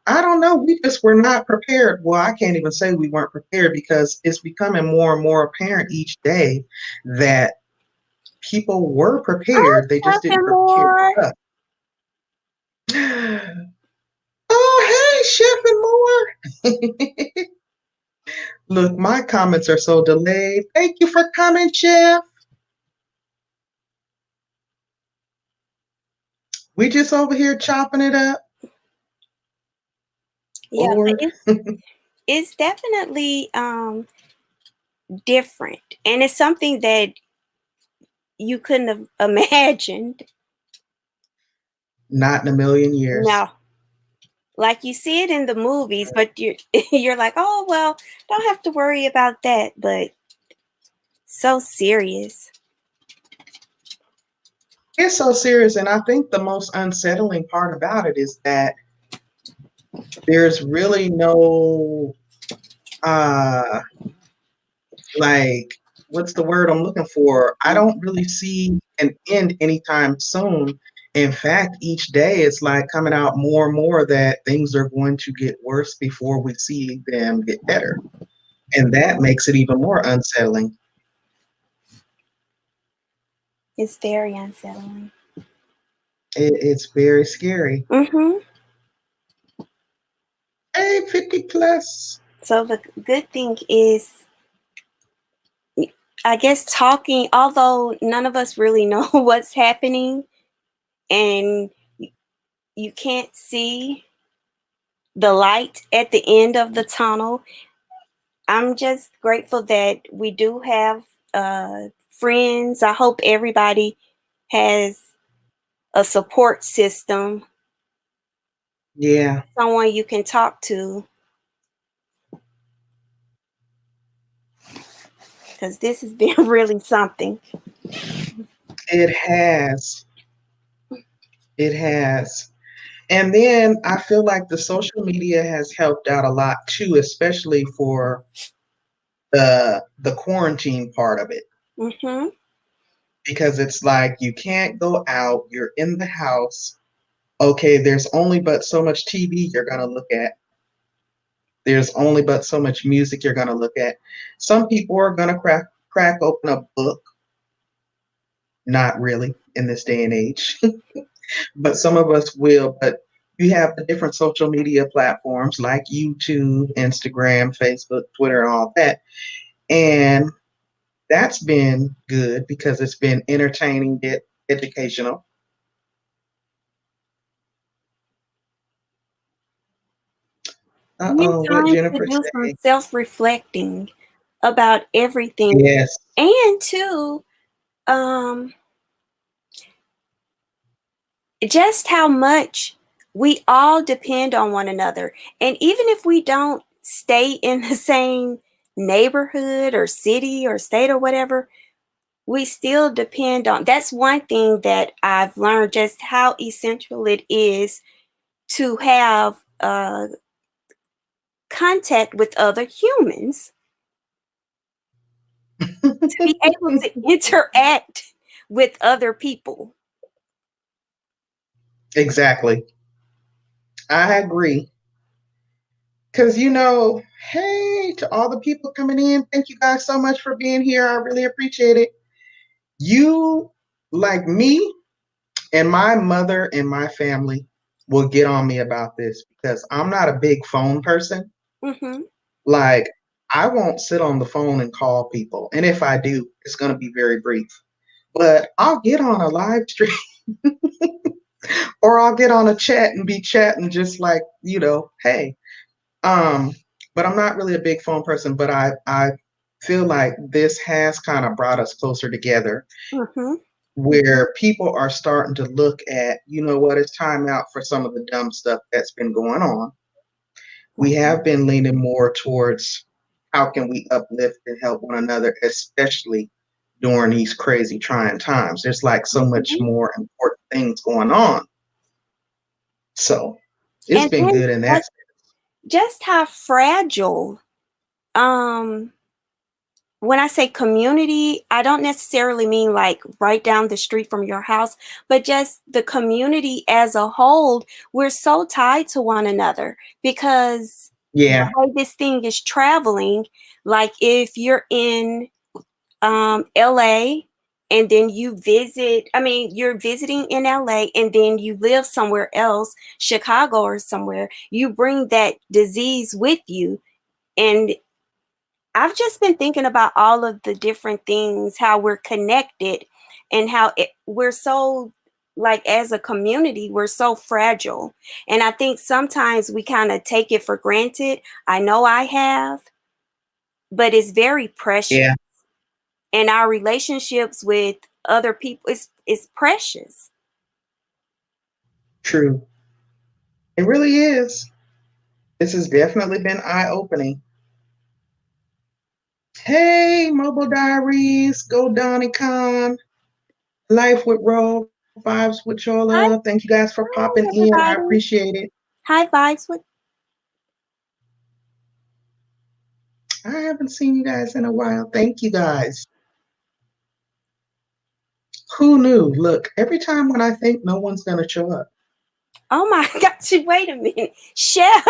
I don't know. We just were not prepared. Well, I can't even say we weren't prepared because it's becoming more and more apparent each day that people were Oh, prepared. They just didn't something prepare more. enough. Oh, hey, Chef and more. Look, my comments are so delayed. Thank you for coming, Chef. We just over here chopping it up. Yeah, but Lord. it's definitely different, and it's something that you couldn't have imagined. Not in a million years. No, like you see it in the movies, but you're like, oh well, don't have to worry about that. But so serious. It's so serious. And I think the most unsettling part about it is that there's really no uh like what's the word I'm looking for? I don't really see an end anytime soon. In fact, each day it's like coming out more and more that things are going to get worse before we see them get better. And that makes it even more unsettling. It's very unsettling. It's very scary. Mm-hmm. Hey, 50 plus. So the good thing is, I guess, talking, although none of us really know what's happening and you can't see the light at the end of the tunnel, I'm just grateful that we do have friends. I hope everybody has a support system, Yeah, someone you can talk to, because this has been really something. it has. It has. And then I feel like the social media has helped out a lot too, especially for the quarantine part of it. Mm-hmm. Because it's like you can't go out, you're in the house. Okay, there's only but so much TV you're gonna look at. There's only but so much music you're gonna look at. Some people are gonna crack open a book. Not really in this day and age, but some of us will. But you have the different social media platforms like YouTube, Instagram, Facebook, Twitter, and all that. And that's been good because it's been entertaining, educational. And What time to Jennifer do some say? self-reflecting about everything. Yes, And two, um, just how much we all depend on one another. And even if we don't stay in the same neighborhood or city or state or whatever, we still depend on. That's one thing that I've learned, just how essential it is to have contact with other humans, to be able to interact with other people. exactly. I agree. Because, hey, to all the people coming in, thank you guys so much for being here. I really appreciate it. You, like me, and my mother and my family will get on me about this because I'm not a big phone person. Mm-hmm. Like, I won't sit on the phone and call people. And if I do, it's going to be very brief. But I'll get on a live stream or I'll get on a chat and be chatting just like, hey. Um, but I'm not really a big phone person, but I feel like this has kind of brought us closer together Mm-hmm. where people are starting to look at, it's time out for some of the dumb stuff that's been going on. We have been leaning more towards how can we uplift and help one another, especially during these crazy trying times. There's like so much more important things going on. So it's And been then good in that. just how fragile, um when I say community, I don't necessarily mean like right down the street from your house, but just the community as a whole. We're so tied to one another because Yeah. the way this thing is traveling, like if you're in LA and then you're visiting in LA and then you live somewhere else, Chicago or somewhere, you bring that disease with you. And I've just been thinking about all of the different things, how we're connected and how we're so, like, as a community, we're so fragile. And I think sometimes we kind of take it for granted. I know I have, but it's very precious. Yeah. And our relationships with other people is precious. True. It really is. This has definitely been eye-opening. Hey, Mobile Diaries, go Donnie Khan, Life with Roll, Vibes with Hi, Chola. Thank you guys for popping in. I everybody. appreciate it. Hi, Vibes with. I haven't seen you guys in a while. Thank you guys. Who knew? Look, every time when I think no one's going to show up. Oh my gosh, wait a minute. Chef.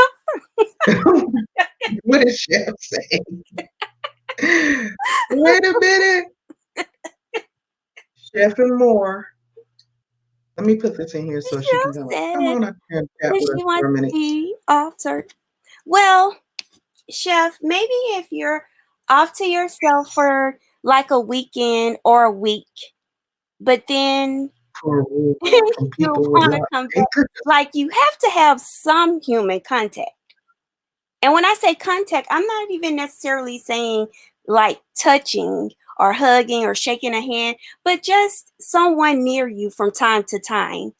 What is Chef saying? Wait a minute. Chef and more. Let me put this in here so she can Chef come up. Come said on up here and chat that with us she for wants a to minute. be altered. Well, Chef, maybe if you're off to yourself for like a weekend or a week, but then For a week from you'll people with want to large come back. acres. Like you have to have some human contact. And when I say contact, I'm not even necessarily saying like touching or hugging or shaking a hand, but just someone near you from time to time.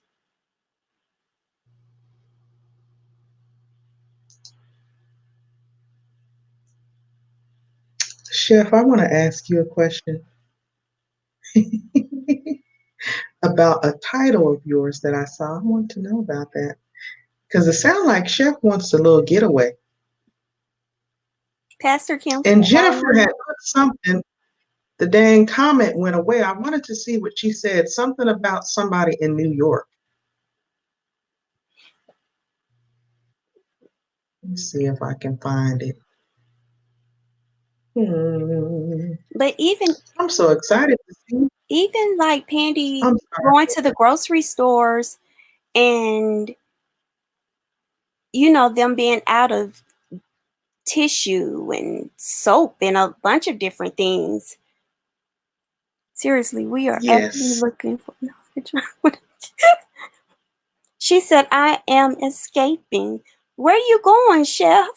Chef, I want to ask you a question about a title of yours that I saw. I want to know about that because it sounds like Chef wants a little getaway. Pastor Kim. And Jennifer had put something. The dang comment went away. I wanted to see what she said. Something about somebody in New York. Let me see if I can find it. But I'm so excited to see. even like Pandi I'm sorry. going to the grocery stores and them being out of tissue and soap and a bunch of different things. Seriously, we are actually Yes. looking for knowledge. She said, I am escaping. Where you going, Chef?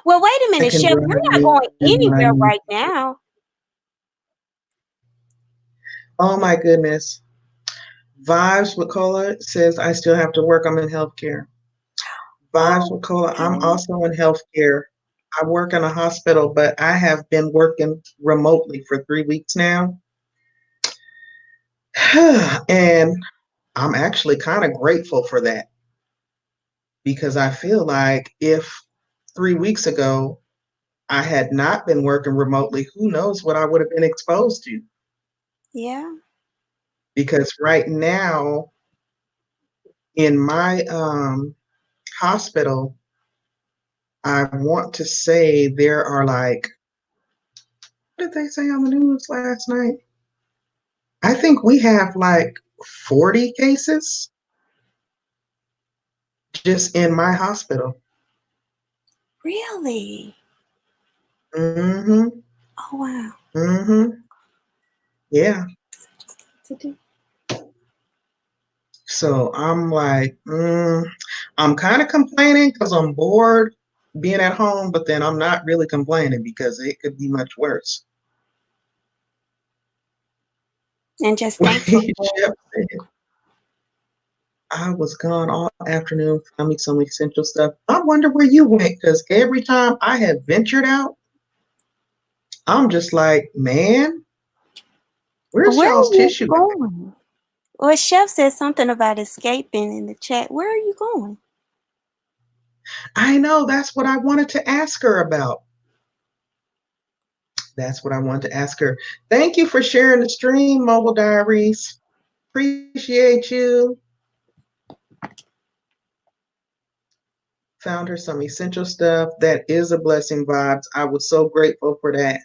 Well, wait a I minute, can Chef. drive We're not you going when I anywhere need. right now. Oh my goodness. Vibes with Cola says I still have to work. I'm in healthcare. Vibes with Cola. I'm Okay. also in healthcare. I work in a hospital, but I have been working remotely for 3 weeks now. And I'm actually kind of grateful for that because I feel like if 3 weeks ago I had not been working remotely, who knows what I would have been exposed to? Yeah. Because right now in my hospital, I want to say there are like, what did they say on the news last night? I think we have like 40 cases just in my hospital. Really? Mm-hmm. Oh, wow. Mm-hmm. Yeah. To do. So I'm like, I'm kind of complaining because I'm bored being at home, but then I'm not really complaining because it could be much worse. And just thankful for Chef said, I was gone all afternoon filming some essential stuff. I wonder where you went because every time I have ventured out, I'm just like, man, where's where are y'all's you tissue at? going? Well, Chef said something about escaping in the chat. Where are you going? I know that's what I wanted to ask her about. That's what I wanted to ask her. Thank you for sharing the stream, Mobile Diaries. Appreciate you. Found her some essential stuff. That is a blessing, Vibes. I was so grateful for that.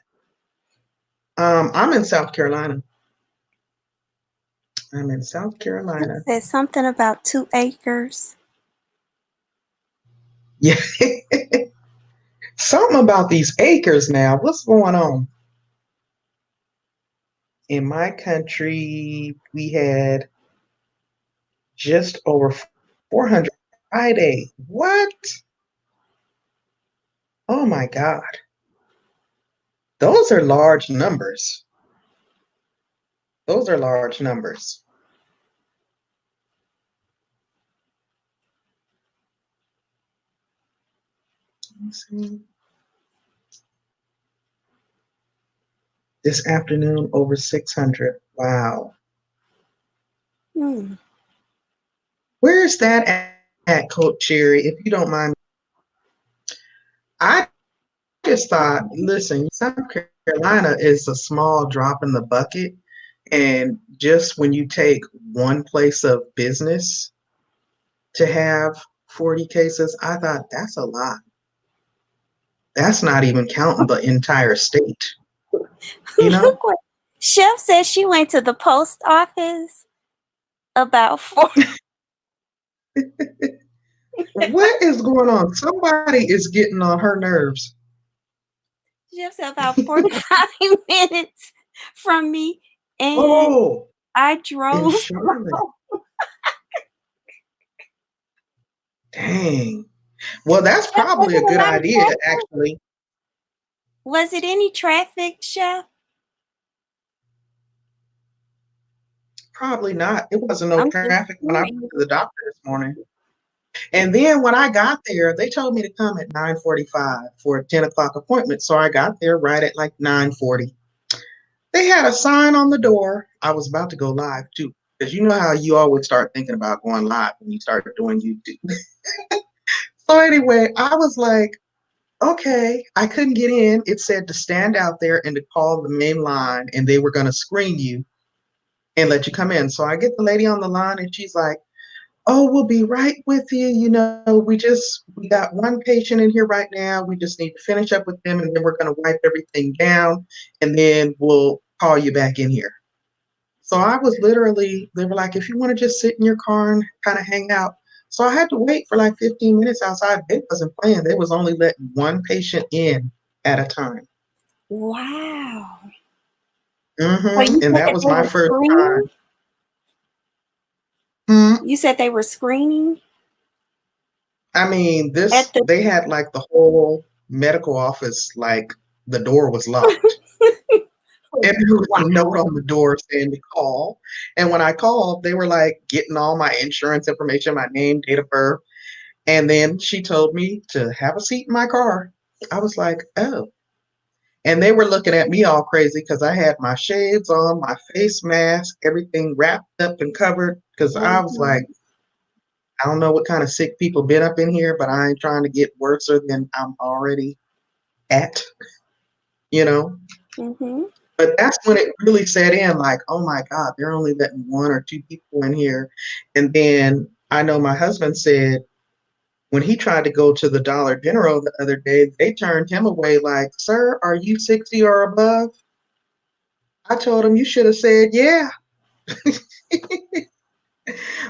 I'm in South Carolina. I'm in South Carolina. Said something about 2 acres. Yeah. Something about these acres now. What's going on? In my country, we had just over 400 Friday. What? Oh my God. Those are large numbers. Those are large numbers. Let's see. This afternoon, over 600. Wow. Where's that at, Coach Cherry, if you don't mind? I just thought, listen, South Carolina is a small drop in the bucket. And just when you take one place of business to have 40 cases, I thought that's a lot. That's not even counting the entire state, you know? Look what Chef said she went to the post office about 4 What is going on? Somebody is getting on her nerves. Chef said about 45 minutes from me, and Oh, I in drove. Charlotte. Dang. Well, that's Chef, was probably a it a good lot of idea, traffic? actually. Was it any traffic, Chef? Probably not. It wasn't no I'm just traffic when I went curious. to the doctor this morning. And then when I got there, they told me to come at 9:45 for a 10 o'clock appointment. So I got there right at like 9:40. They had a sign on the door. I was about to go live too, because you know how you always start thinking about going live when you start doing YouTube. So anyway, I was like, okay, I couldn't get in. It said to stand out there and to call the main line, and they were going to screen you and let you come in. So I get the lady on the line, and she's like, oh, we'll be right with you. You know, we got one patient in here right now. We just need to finish up with them, and then we're going to wipe everything down, and then we'll call you back in here. So I was literally, they were like, if you want to just sit in your car and kind of hang out. So I had to wait for like 15 minutes outside. They wasn't playing. They was only letting one patient in at a time. Wow. So you And said that that was they my were first screening? time. Hmm. You said they were screening I mean, at the they had like the whole medical office, like the door was locked. And there was a note Wow. on the door saying to call. And when I called, they were like getting all my insurance information, my name, date of birth. And then she told me to have a seat in my car. I was like, oh. And they were looking at me all crazy because I had my shades on, my face mask, everything wrapped up and covered. Because I was like, Mhm. I don't know what kind of sick people been up in here, but I ain't trying to get worse than I'm already at, you know? Mhm. But that's when it really set in like, oh my God, they're only letting one or two people in here. And then I know my husband said when he tried to go to the Dollar General the other day, they turned him away like, sir, are you 60 or above? I told him you should have said, yeah.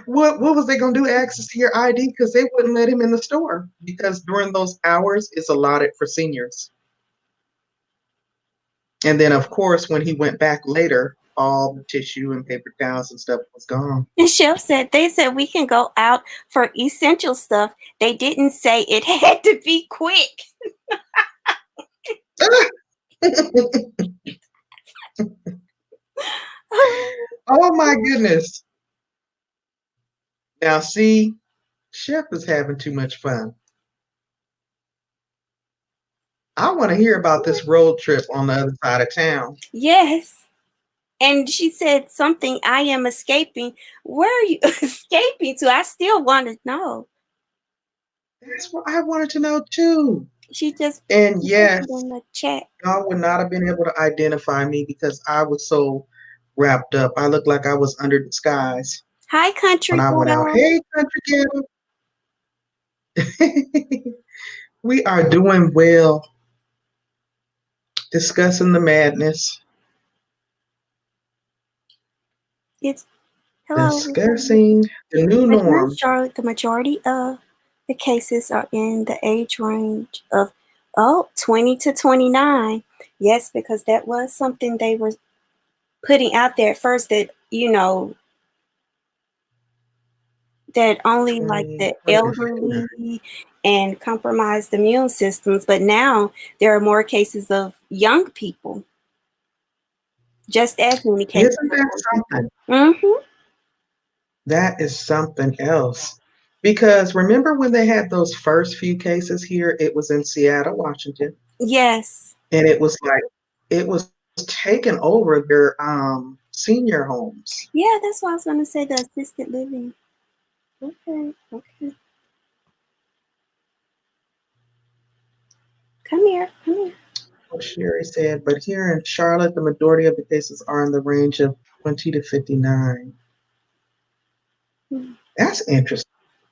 What was they gonna do? Access to your ID? Because they wouldn't let him in the store because during those hours it's allotted for seniors. And then of course when he went back later, all the tissue and paper towels and stuff was gone. The chef said they said we can go out for essential stuff. They didn't say it had to be quick. Oh my goodness. Now see, Chef is having too much fun. I want to hear about this road trip on the other side of town. Yes. And she said something, I am escaping. Where are you escaping to? I still want to know. That's what I wanted to know too. She just And put yes, it in the chat. y'all would not have been able to identify me because I was so wrapped up. I looked like I was under disguise Hi, when country I went out. girl. Hey, country ghetto. We are doing well, discussing the madness, It's hello. discussing the new But here in norm. Charlotte, the majority of the cases are in the age range of 20 to 29. Yes, because that was something they were putting out there at first that, that only like the What is it? elderly and compromised immune systems, but now there are more cases of young people, just as many cases Isn't of that young people. something? Mm-hmm. That is something else. Because remember when they had those first few cases here, it was in Seattle, Washington, Yes. and it was like it was taking over their senior homes. Yeah, that's why I was going to say the assisted living. Okay. Okay. Come here. Come here. What Sherry said, but here in Charlotte, the majority of the cases are in the range of 20 to 59. That's interesting.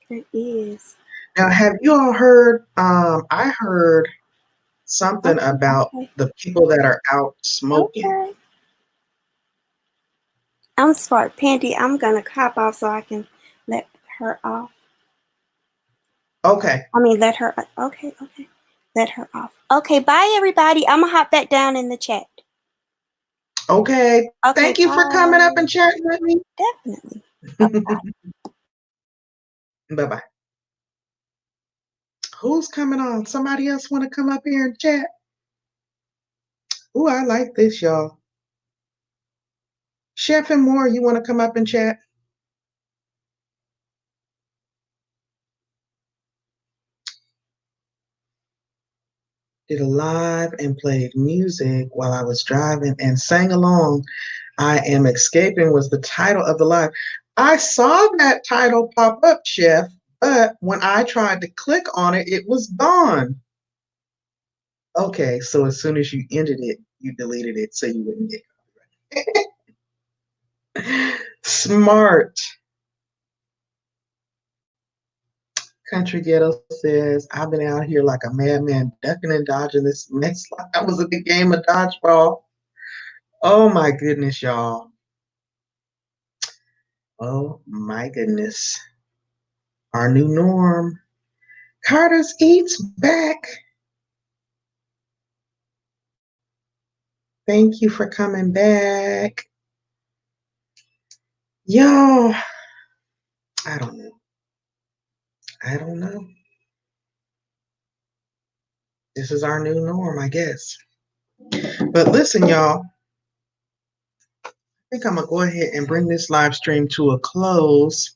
It is. Now, have you all heard? I heard something Okay, about okay, the people that are out smoking. okay. I'm smart, Pandy. I'm gonna hop off so I can let her off. Okay. I mean, let her. Okay, okay. Let her off. Okay, bye, everybody. I'm gonna hop back down in the chat. Okay. Okay, Thank you for coming up bye. and chatting with me. Definitely. Bye. Bye-bye. Who's coming on? Somebody else want to come up here and chat? Ooh, I like this, y'all. Chef and Moore, you want to come up and chat? Did a live and played music while I was driving and sang along. I Am Escaping was the title of the live. I saw that title pop up, Chef, but when I tried to click on it, it was gone. Okay, so as soon as you ended it, you deleted it so you wouldn't get copyright. Smart. Country Ghetto says, I've been out here like a madman, ducking and dodging this mess like I was in the game of dodgeball. Oh my goodness, y'all. Oh my goodness. Our new norm. Carter's Eats back. Thank you for coming back. Y'all, I don't know. I don't know. This is our new norm, I guess. But listen, y'all, I think I'm going to go ahead and bring this live stream to a close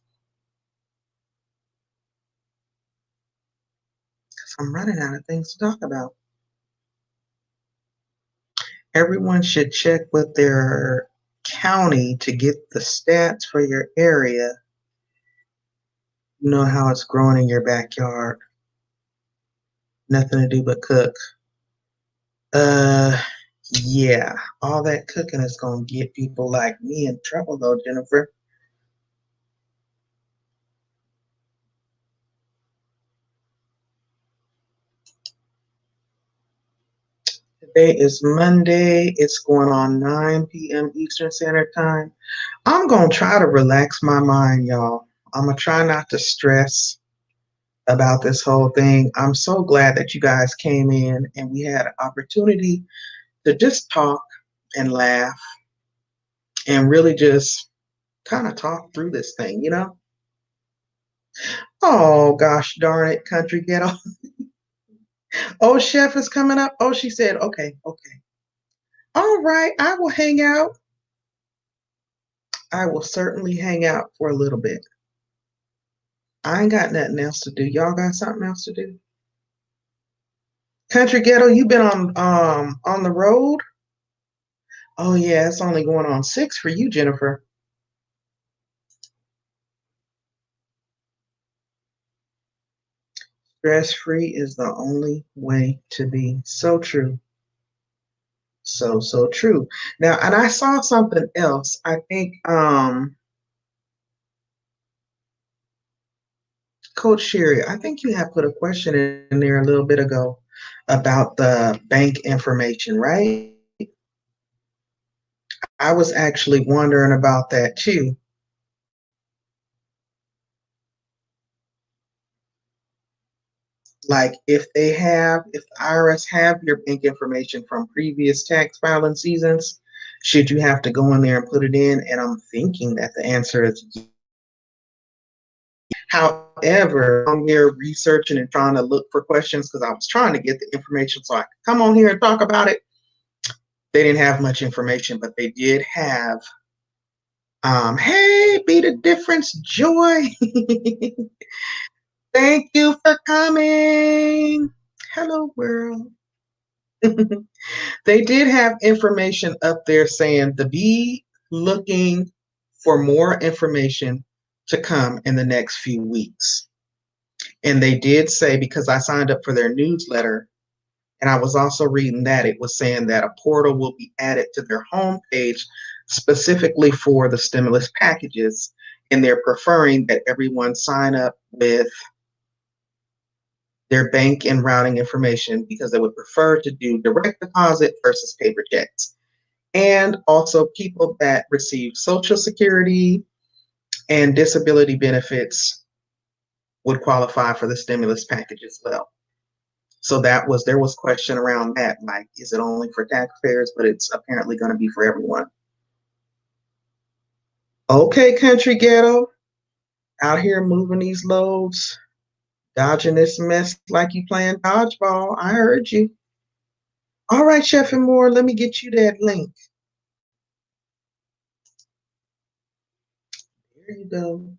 because I'm running out of things to talk about. Everyone should check with their county to get the stats for your area. You know how it's growing in your backyard. Nothing to do but cook. Yeah, all that cooking is gonna get people like me in trouble though, Jennifer. Today is Monday. It's going on 9 p.m. Eastern Standard Time. I'm gonna try to relax my mind, y'all. I'm gonna try not to stress about this whole thing. I'm so glad that you guys came in and we had an opportunity to just talk and laugh and really just kind of talk through this thing, you know? Oh gosh darn it, country ghetto. Oh, chef is coming up. Oh, she said, okay, okay. All right, I will hang out. I will certainly hang out for a little bit. I ain't got nothing else to do. Y'all got something else to do? Country ghetto, you been on the road? Oh yeah, it's only going on 6 for you, Jennifer. Stress free is the only way to be. So true. So true. Now, and I saw something else. I think Coach Sherry, I think you had put a question in there a little bit ago about the bank information, right? I was actually wondering about that too. Like if the IRS have your bank information from previous tax filing seasons, should you have to go in there and put it in? And I'm thinking that the answer is yes. However, I'm here researching and trying to look for questions because I was trying to get the information so I could come on here and talk about it. They didn't have much information, but they did have, hey, be the difference, Joy. Thank you for coming. Hello, world. They did have information up there saying to be looking for more information to come in the next few weeks. And they did say, because I signed up for their newsletter, and I was also reading that it was saying that a portal will be added to their homepage specifically for the stimulus packages. And they're preferring that everyone sign up with their bank and routing information because they would prefer to do direct deposit versus paper checks. And also people that receive Social Security and disability benefits would qualify for the stimulus package as well. So there was question around that, like, is it only for taxpayers? But it's apparently going to be for everyone. Okay, country ghetto, out here moving these loads, dodging this mess like you playing dodgeball. I heard you. All right, Chef and More, let me get you that link. There you go.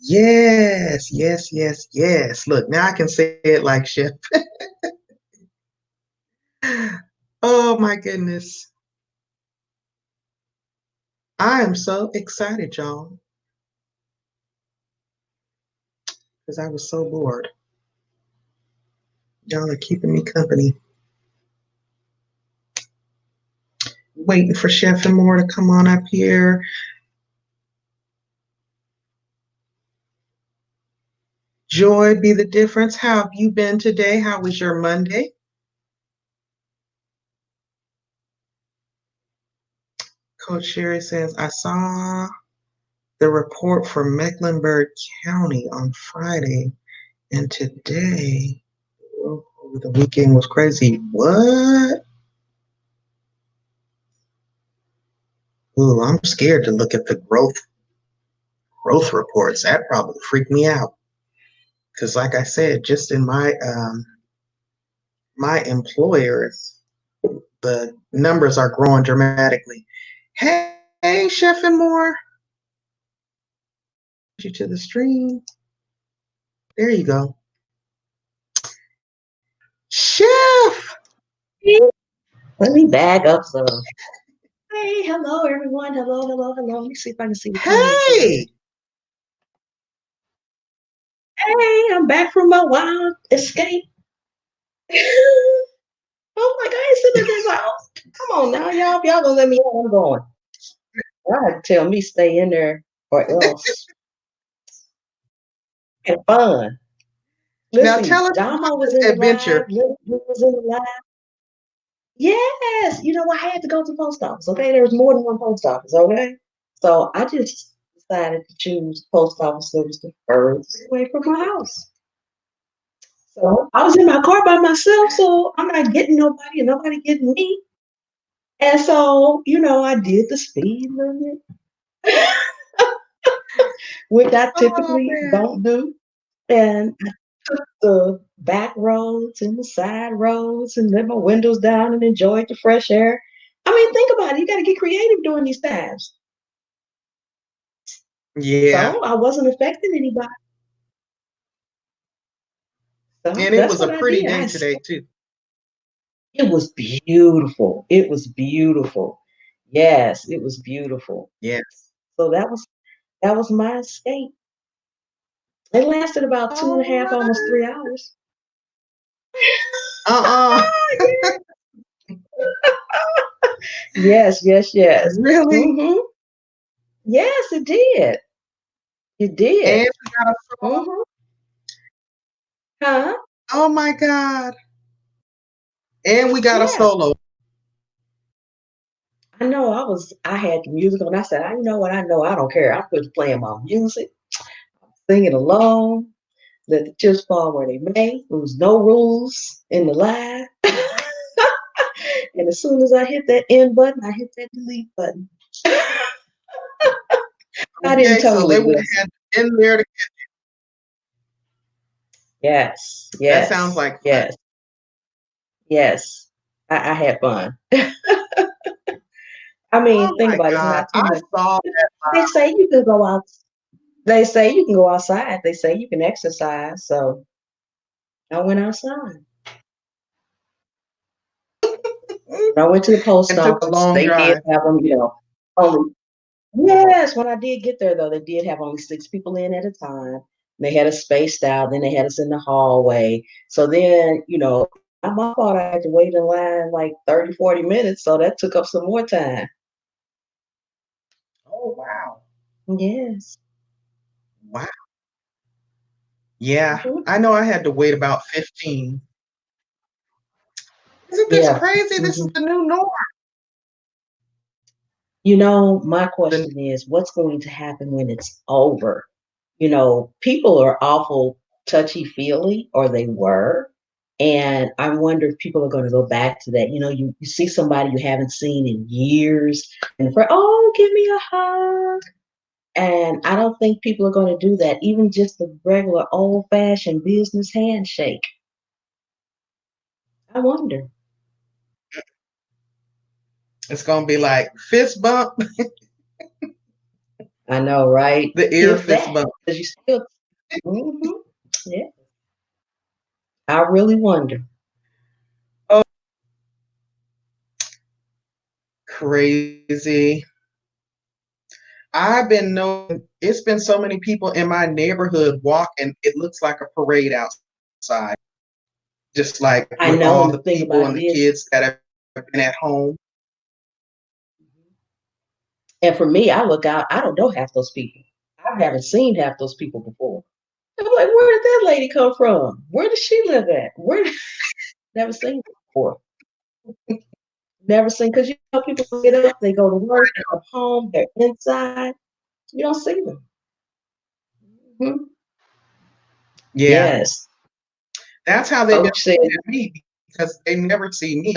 Yes, yes, yes, yes. Look, now I can say it like Chef. Oh my goodness. I am so excited, y'all, because I was so bored. Y'all are keeping me company. Waiting for Chef and More to come on up here. Joy be the difference. How have you been today? How was your Monday? Coach Sherry says, I saw the report for Mecklenburg County on Friday, and today, over the weekend was crazy. What? Ooh, I'm scared to look at the growth reports. That probably freaked me out. Because like I said, just in my employers, the numbers are growing dramatically. Hey, Chef and More. You to the stream. There you go. Chef! Let me bag up some. Hey, hello everyone. Hello, hello, hello. Let me see if I can see the comments. Hey! Hey, I'm back from my wild escape. Oh my God, I ain't sitting at this house. Come on now, y'all. If y'all gonna let me out, I'm going. Y'all have to tell me stay in there or else. Have fun. Now Listen, tell us Damo about was this in the adventure. live. Lil was in the live. Yes, you know I had to go to the post office. Okay, there was more than one post office. Okay, so I just decided to choose post office that was the furthest away from my house. So I was in my car by myself, so I'm not getting nobody and nobody getting me. And so, I did the speed limit, which I Oh, typically man. don't do. And I took the back roads and the side roads and let my windows down and enjoyed the fresh air. I mean, think about it. You got to get creative during these times. Yeah. So I wasn't affecting anybody. So And it that's was a what I pretty did. day today, too. It was beautiful. It was beautiful. Yes, it was beautiful. Yes. So that was my escape. It lasted about two and a All half, almost right. 3 hours. Uh-uh. Yes, yes, yes. Really? Mm-hmm. Yes, it did. It did. And we got a solo? Mm-hmm. Huh? Oh, my God. And we got a Yeah. solo. I know I had the music on. I said, you know what? I know I don't care. I quit playing my music, singing along, let the chips fall where they may. There was no rules in the live. And as soon as I hit that end button, I hit that delete button. I didn't Okay, so they totally would listen. have had in there. Yes, That sounds yes, like fun. yes, yes. I had fun. I Oh, mean, think my about it. It's God. not too I much. saw that. They say you can go out. They say you can go outside. They say you can exercise. So I went outside. When I went to the post And took a office, long they did drive. have them, only. Yes, when I did get there, though, they did have only 6 people in at a time. They had us spaced out. Then they had us in the hallway. So then, not my fault. I had to wait in line like 30, 40 minutes. So that took up some more time. Oh, wow. Yes. Wow. Yeah, Mhm. I know I had to wait about 15. Isn't this Yeah. crazy? This is Mhm. the new norm. My The- question is, what's going to happen when it's over? People are awful touchy-feely, or they were. And I wonder if people are going to go back to that. You see somebody you haven't seen in years, and oh, give me a hug. And I don't think people are going to do that, even just the regular old-fashioned business handshake. I wonder. It's gonna be like fist bump, I know, right? the ear If fist that, bump. because you still, hmm yeah, I really wonder. Oh, crazy. I've been knowing it's been so many people in my neighborhood walking. It looks like a parade outside, just like I with know, all and the the thing people about and it the is, kids that have been at home. and for me, I look out, I don't know half those people. I haven't seen half those people before. I'm like, where did that lady come from? Where does she live at? Never seen her before. Never seen, because people get up, they go to work, they come home, they're inside. You don't see them. Mhm. Yeah, Yes. that's how they've been Coach said, looking at me because they never see me.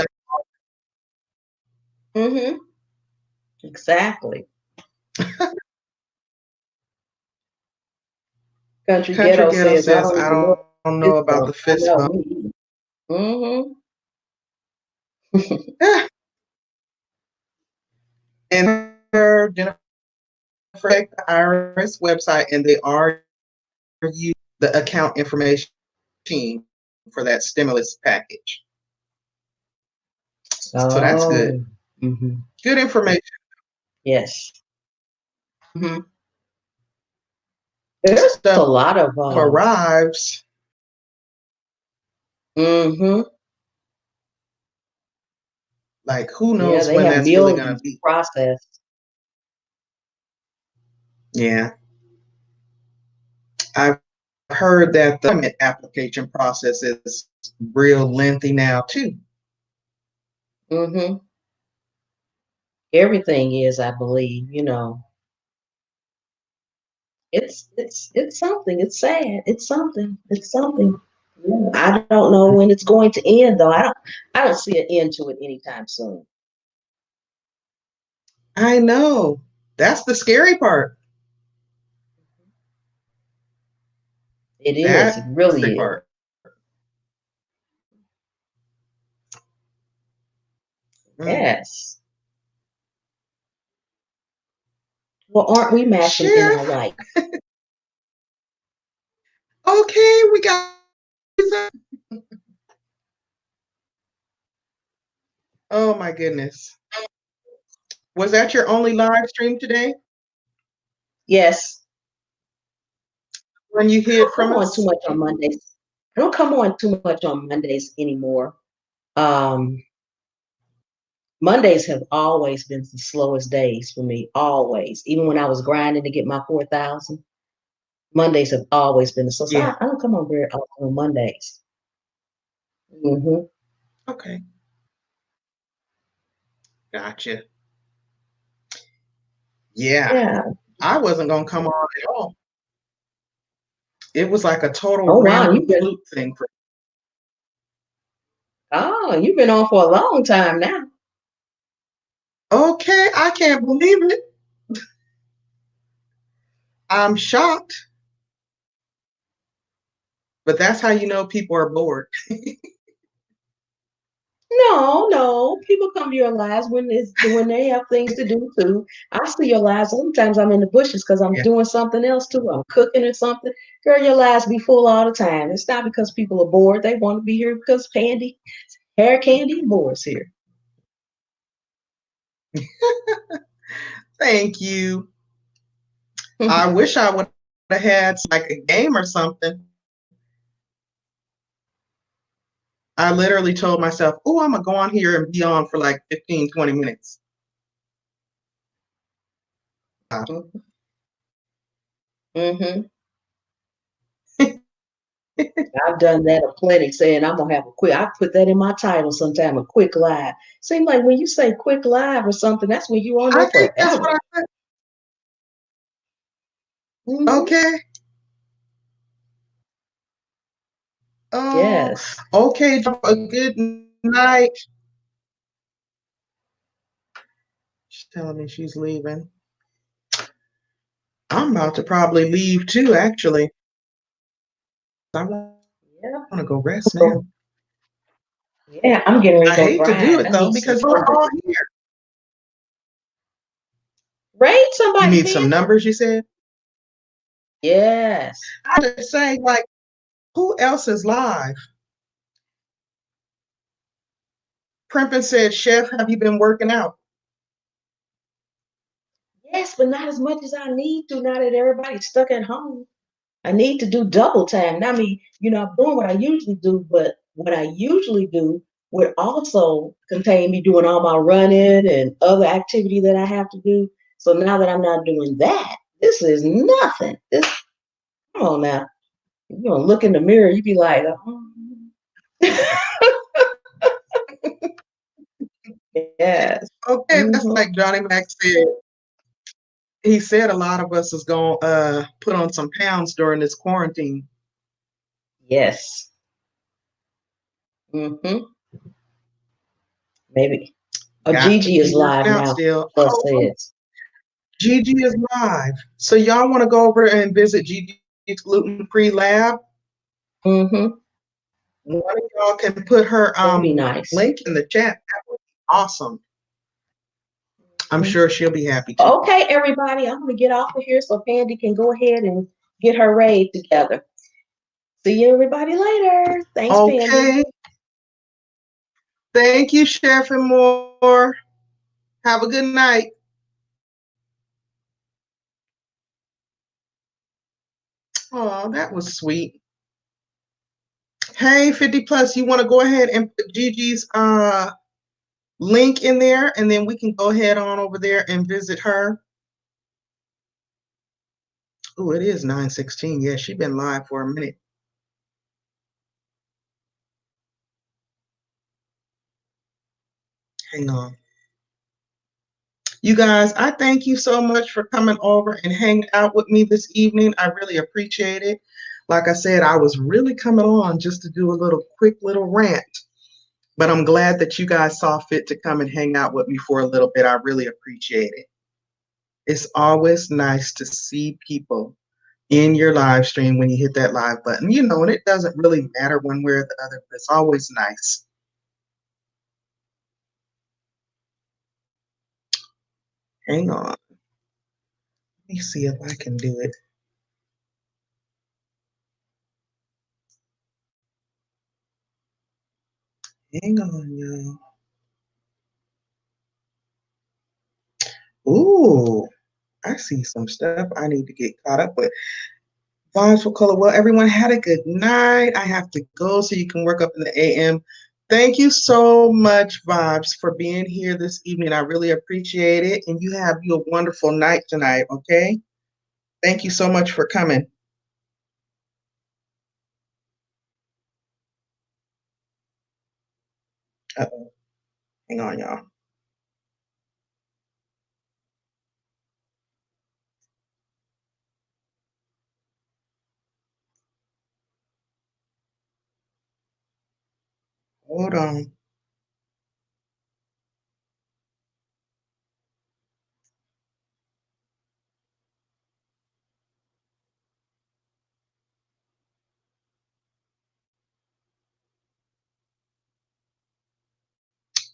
mm-hmm, exactly. Country Country Ghetto Ghetto says, I says, don't I even know don't this know about bump. the I fist know bump. me. Mm-hmm. And Jennifer, check the IRS website, and they are using the account information for that stimulus package. So that's good. Oh, mm-hmm. Good information. Yes. Mhm. There's a Stuff lot of arrives. mm-hmm. Like, who Yeah, knows they when have that's really going to millions be? processed. Yeah. I've heard that the permit application process is real lengthy now, too. Mm-hmm. Everything is, I believe. It's something. It's sad. It's something. It's something. Yeah. I don't know when it's going to end, though. I don't see an end to it anytime soon. I know. That's the scary part. It is. It That scary really is. part. Mm. Yes. Well, aren't we matching in our Chef. life? Okay, we got. Oh my goodness. Was that your only live stream today Yes. when you I hid don't from come on too us? much on Mondays. I don't come on too much on Mondays anymore. Um, Mondays have always been the slowest days for me, always. Even when I was grinding to get my 4,000, Mondays have always been the slow. So I Yeah. don't come on very often on Mondays. Hmm. Okay. Gotcha. Yeah. Yeah. I wasn't going to come on at all. It was like a total Oh wow, random fluke thing for. you've been on for a long time now. Okay, I can't believe it. I'm shocked, but that's how you know people are bored. No, no. People come to your lives when they have things to do too. I see your lives. Sometimes I'm in the bushes because I'm Yeah. doing something else too. I'm cooking or something. Girl, your lives be full all the time. It's not because people are bored. They want to be here because Pandi, hair candy, and boards here. Thank you. I wish I would have had like a game or something. I literally told myself, oh, I'm going to go on here and be on for like 15, 20 minutes. Mm-hmm. I've done that a plenty, saying I'm gonna have a quick. I put that in my title sometime. A quick live. Seems like when you say quick live or something, that's when you on I there think that's forever. what I said. Mhm. Okay. Oh, Yes. okay. A good night. She's telling me she's leaving. I'm about to probably leave too, actually. I want Yeah. to go rest now. So, yeah, I'm getting ready I to go hate to do grind. it I though need some because we're numbers. all here. Raid You somebody, need some Pandi. numbers, you said? Yes. I just say, like, who else is live? Primpin said, Chef, have you been working out? Yes, but not as much as I need to now that everybody's stuck at home. I need to do double time. Now, I mean, I'm doing what I usually do, but what I usually do would also contain me doing all my running and other activity that I have to do. So now that I'm not doing that, this is nothing. This, come on now. Look in the mirror, you be like, yes. Okay, that's Hmm. like Johnny Mac said. He said a lot of us is going to put on some pounds during this quarantine. Yes. Hmm. Maybe. Oh, Got to Gigi is be live working out now. still. Plus Oh, says. Gigi is live. So y'all want to go over and visit Gigi's gluten-free lab? Hmm. One of y'all can put her That'd be nice. link in the chat. That would be awesome. I'm Mhm. sure she'll be happy to. Okay, everybody, I'm going to get off of here so Pandi can go ahead and get her raid together. See you, everybody, later. Thanks, Pandi. Okay. Thank you, Chef and more. Have a good night. Oh, that was sweet. Hey, 50 plus, you want to go ahead and put Gigi's link in there, and then we can go ahead on over there and visit her. Oh, it is 9:16. Yeah, she's been live for a minute. Hang on. You guys, I thank you so much for coming over and hanging out with me this evening. I really appreciate it. Like I said, I was really coming on just to do a little quick little rant, but I'm glad that you guys saw fit to come and hang out with me for a little bit. I really appreciate it. It's always nice to see people in your live stream when you hit that live button, and it doesn't really matter one way or the other, but it's always nice. Hang on. Let me see if I can do it. Hang on, y'all. Ooh, I see some stuff I need to get caught up with. Vibes for color. Well, everyone had a good night. I have to go so you can work up in the AM. Thank you so much, Vibes, for being here this evening. I really appreciate it. And you have a wonderful night tonight, okay? Thank you so much for coming. Uh-oh. Hang on, y'all. Hold on.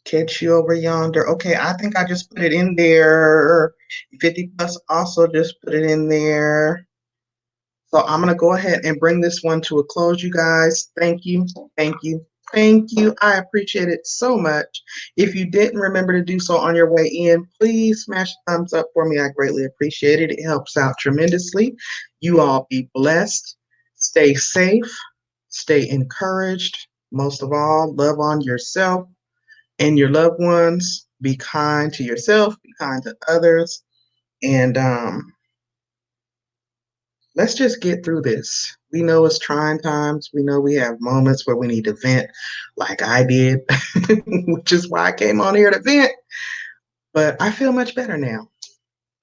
Catch you over yonder. Okay, I think I just put it in there. 50 plus also just put it in there. So I'm going to go ahead and bring this one to a close, you guys. Thank you. Thank you. Thank you. I appreciate it so much. If you didn't remember to do so on your way in, please smash the thumbs up for me. I greatly appreciate it. It helps out tremendously. You all be blessed. Stay safe. Stay encouraged. Most of all, love on yourself and your loved ones. Be kind to yourself. Be kind to others. And let's just get through this. We know it's trying times. We know we have moments where we need to vent, like I did, which is why I came on here to vent. But I feel much better now.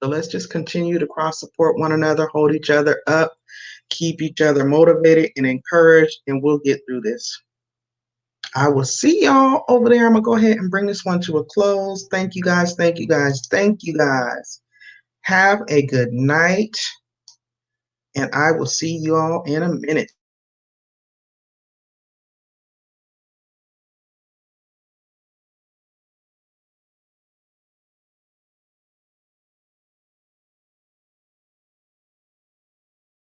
So let's just continue to cross support one another, hold each other up, keep each other motivated and encouraged, and we'll get through this. I will see y'all over there. I'm going to go ahead and bring this one to a close. Thank you guys. Thank you guys. Thank you guys. Have a good night. And I will see you all in a minute.